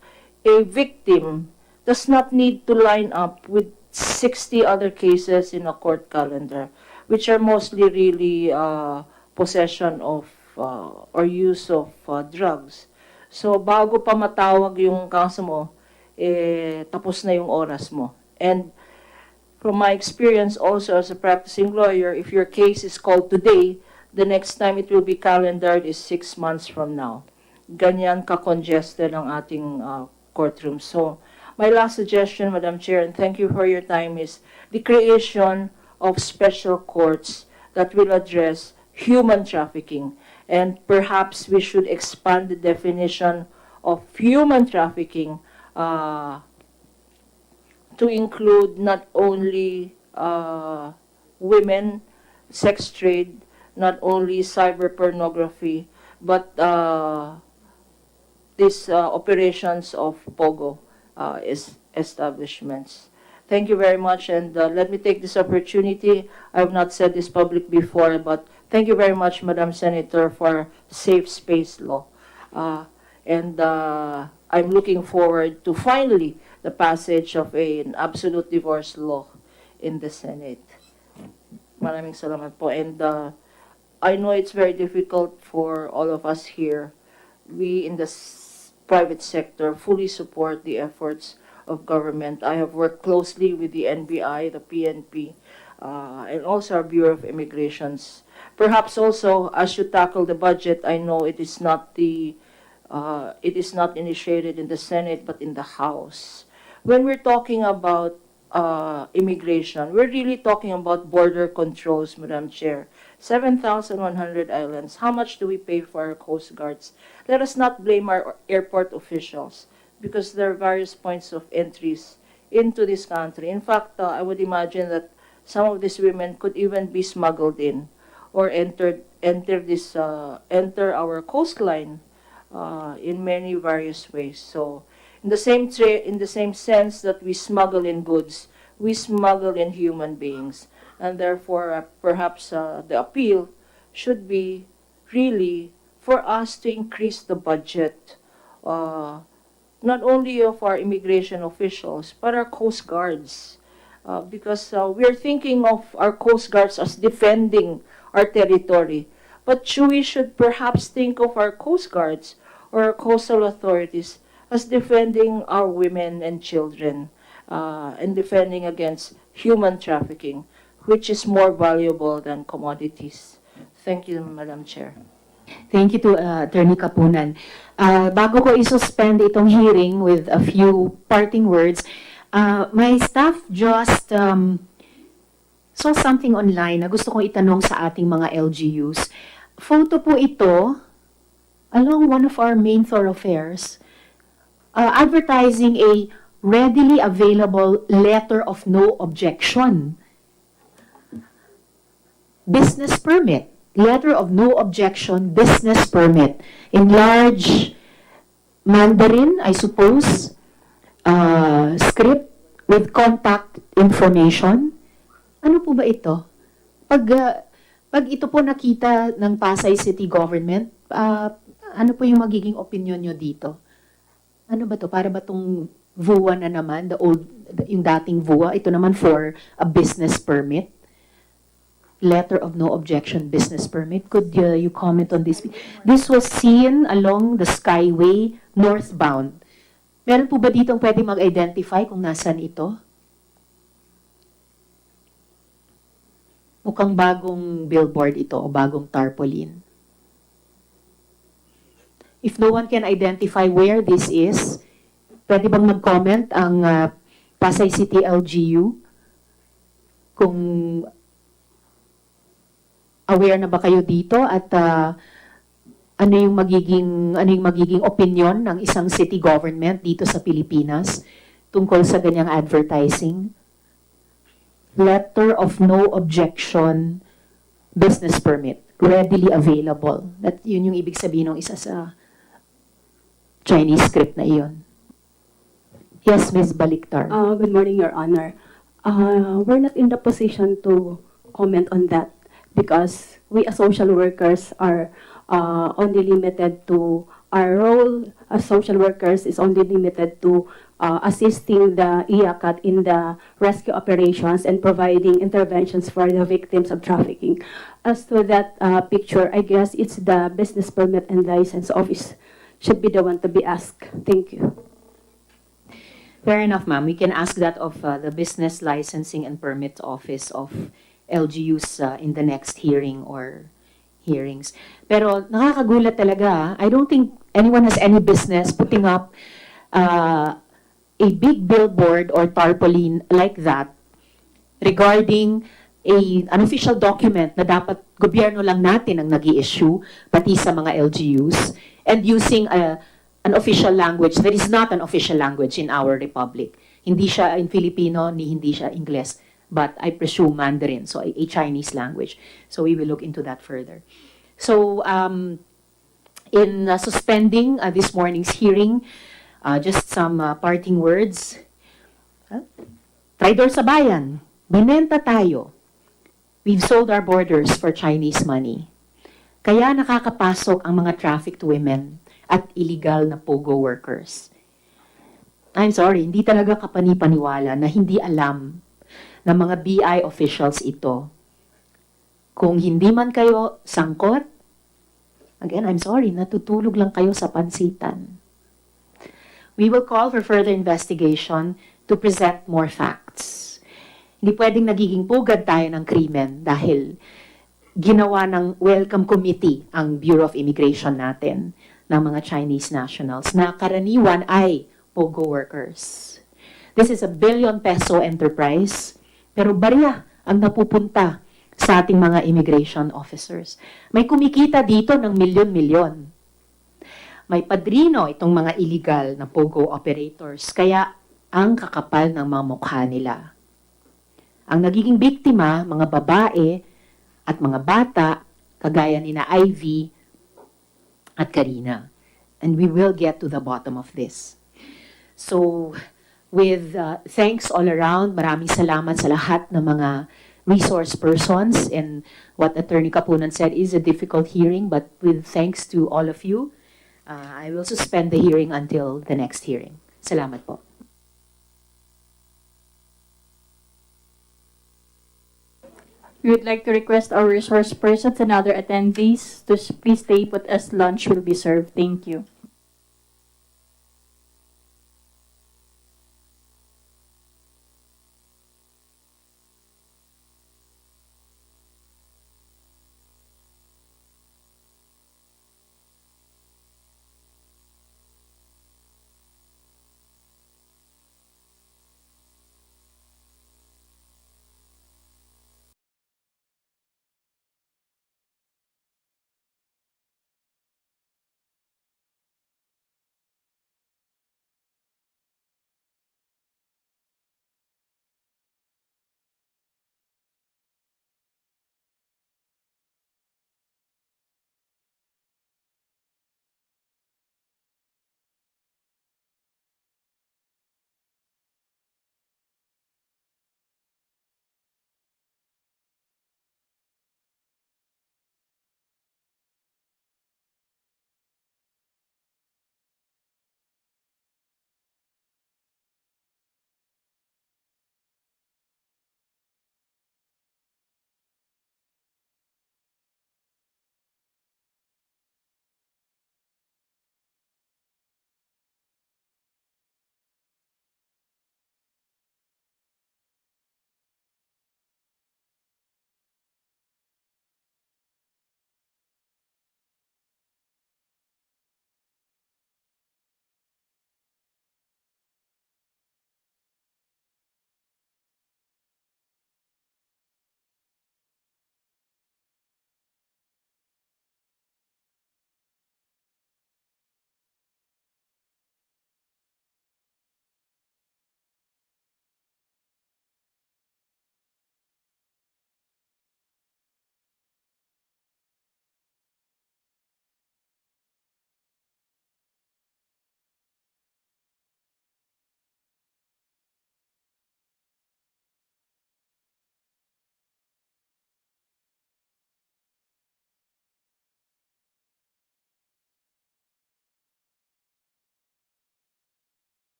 a victim does not need to line up with 60 other cases in a court calendar, which are mostly really possession of or use of drugs. So bago pa matawag yung kaso mo, tapos na yung oras mo. And from my experience also as a practicing lawyer, if your case is called today, the next time it will be calendared is 6 months from now. Ganyan ka-congested ang ating courtroom. So, my last suggestion, Madam Chair, and thank you for your time, is the creation of special courts that will address human trafficking. And perhaps we should expand the definition of human trafficking to include not only women, sex trade, not only cyber pornography, but these operations of POGO establishments. Thank you very much, and let me take this opportunity. I have not said this public before, but thank you very much, Madam Senator, for safe space law. And I'm looking forward to finally the passage of an absolute divorce law in the Senate. Maraming salamat po. And I know it's very difficult for all of us here. We in the private sector fully support the efforts of government. I have worked closely with the NBI, the PNP, and also our Bureau of Immigrations. Perhaps also, as you tackle the budget, I know it is not initiated in the Senate, but in the House. When we're talking about immigration, we're really talking about border controls, Madam Chair. 7,100 islands. How much do we pay for our Coast Guards? Let us not blame our airport officials because there are various points of entries into this country. In fact, I would imagine that some of these women could even be smuggled in or enter our coastline in many various ways. So, in the same sense that we smuggle in goods, we smuggle in human beings, and therefore perhaps the appeal should be really for us to increase the budget, not only of our immigration officials but our Coast Guards, because we're thinking of our Coast Guards as defending our territory, but we should perhaps think of our Coast Guards or our coastal authorities as defending our women and children and defending against human trafficking, which is more valuable than commodities. Thank you, Madam Chair.
Thank you to Attorney Kapunan. Bago ko isuspend itong hearing with a few parting words, my staff just saw something online na gusto kong itanong sa ating mga LGUs. Photo po ito along one of our main thoroughfares, advertising a readily available letter of no objection. Business permit. Letter of no objection, business permit. In large Mandarin, I suppose, script with contact information. Ano po ba ito? Pag ito po nakita ng Pasay City Government, ano po yung magiging opinion nyo dito? Ano ba to? Para ba tong VUA na naman, yung dating VUA, ito naman for a business permit? Letter of no objection, business permit. Could you comment on this? This was seen along the Skyway northbound. Meron po ba dito pwede mag-identify kung nasan ito? Mukhang bagong billboard ito o bagong tarpaulin. If no one can identify where this is, pwede bang mag-comment ang Pasay City LGU kung aware na ba kayo dito at ano yung magiging opinion ng isang city government dito sa Pilipinas tungkol sa ganyang advertising? Letter of no objection, business permit, readily available. Yun yung ibig sabihin ng isa sa Chinese script na iyon. Yes, Ms. Baliktar.
Good morning, Your Honor. We're not in the position to comment on that because we as social workers are only limited to, our role as social workers is only limited to assisting the IACAT in the rescue operations and providing interventions for the victims of trafficking. As to that picture, I guess it's the business permit and license office should be the one to be asked. Thank you.
Fair enough, ma'am. We can ask that of the Business Licensing and Permit Office of LGUs in the next hearing or hearings. Pero nakakagulat talaga. I don't think anyone has any business putting up a big billboard or tarpaulin like that regarding an official document na dapat gobyerno lang natin ang nag-i-issue, pati sa mga LGUs, and using an official language that is not an official language in our republic. Hindi siya in Filipino, hindi siya Ingles, but I presume Mandarin, so a Chinese language. So we will look into that further. So in suspending this morning's hearing, just some parting words. Traidor sa bayan, binenta tayo. We've sold our borders for Chinese money. Kaya nakakapasok ang mga trafficked women at illegal na POGO workers. I'm sorry, hindi talaga kapani-paniwala na hindi alam ng mga BI officials ito. Kung hindi man kayo sangkot, again, I'm sorry, natutulog lang kayo sa pansitan. We will call for further investigation to present more facts. Hindi pwedeng nagiging pugad tayo ng krimen dahil ginawa ng welcome committee ang Bureau of Immigration natin ng mga Chinese nationals na karaniwan ay POGO workers. This is a billion-peso enterprise, pero barya ang napupunta sa ating mga immigration officers. May kumikita dito ng milyon-milyon. May padrino itong mga illegal na POGO operators, kaya ang kakapal ng mga mukha nila. Ang nagiging biktima, mga babae at mga bata, kagaya ni na Ivy at Karina. And we will get to the bottom of this. So, with thanks all around, maraming salamat sa lahat ng mga resource persons, and what Attorney Kapunan said is a difficult hearing, but with thanks to all of you, I will suspend the hearing until the next hearing. Salamat po.
We would like to request our resource persons and other attendees to please stay put as lunch will be served. Thank you.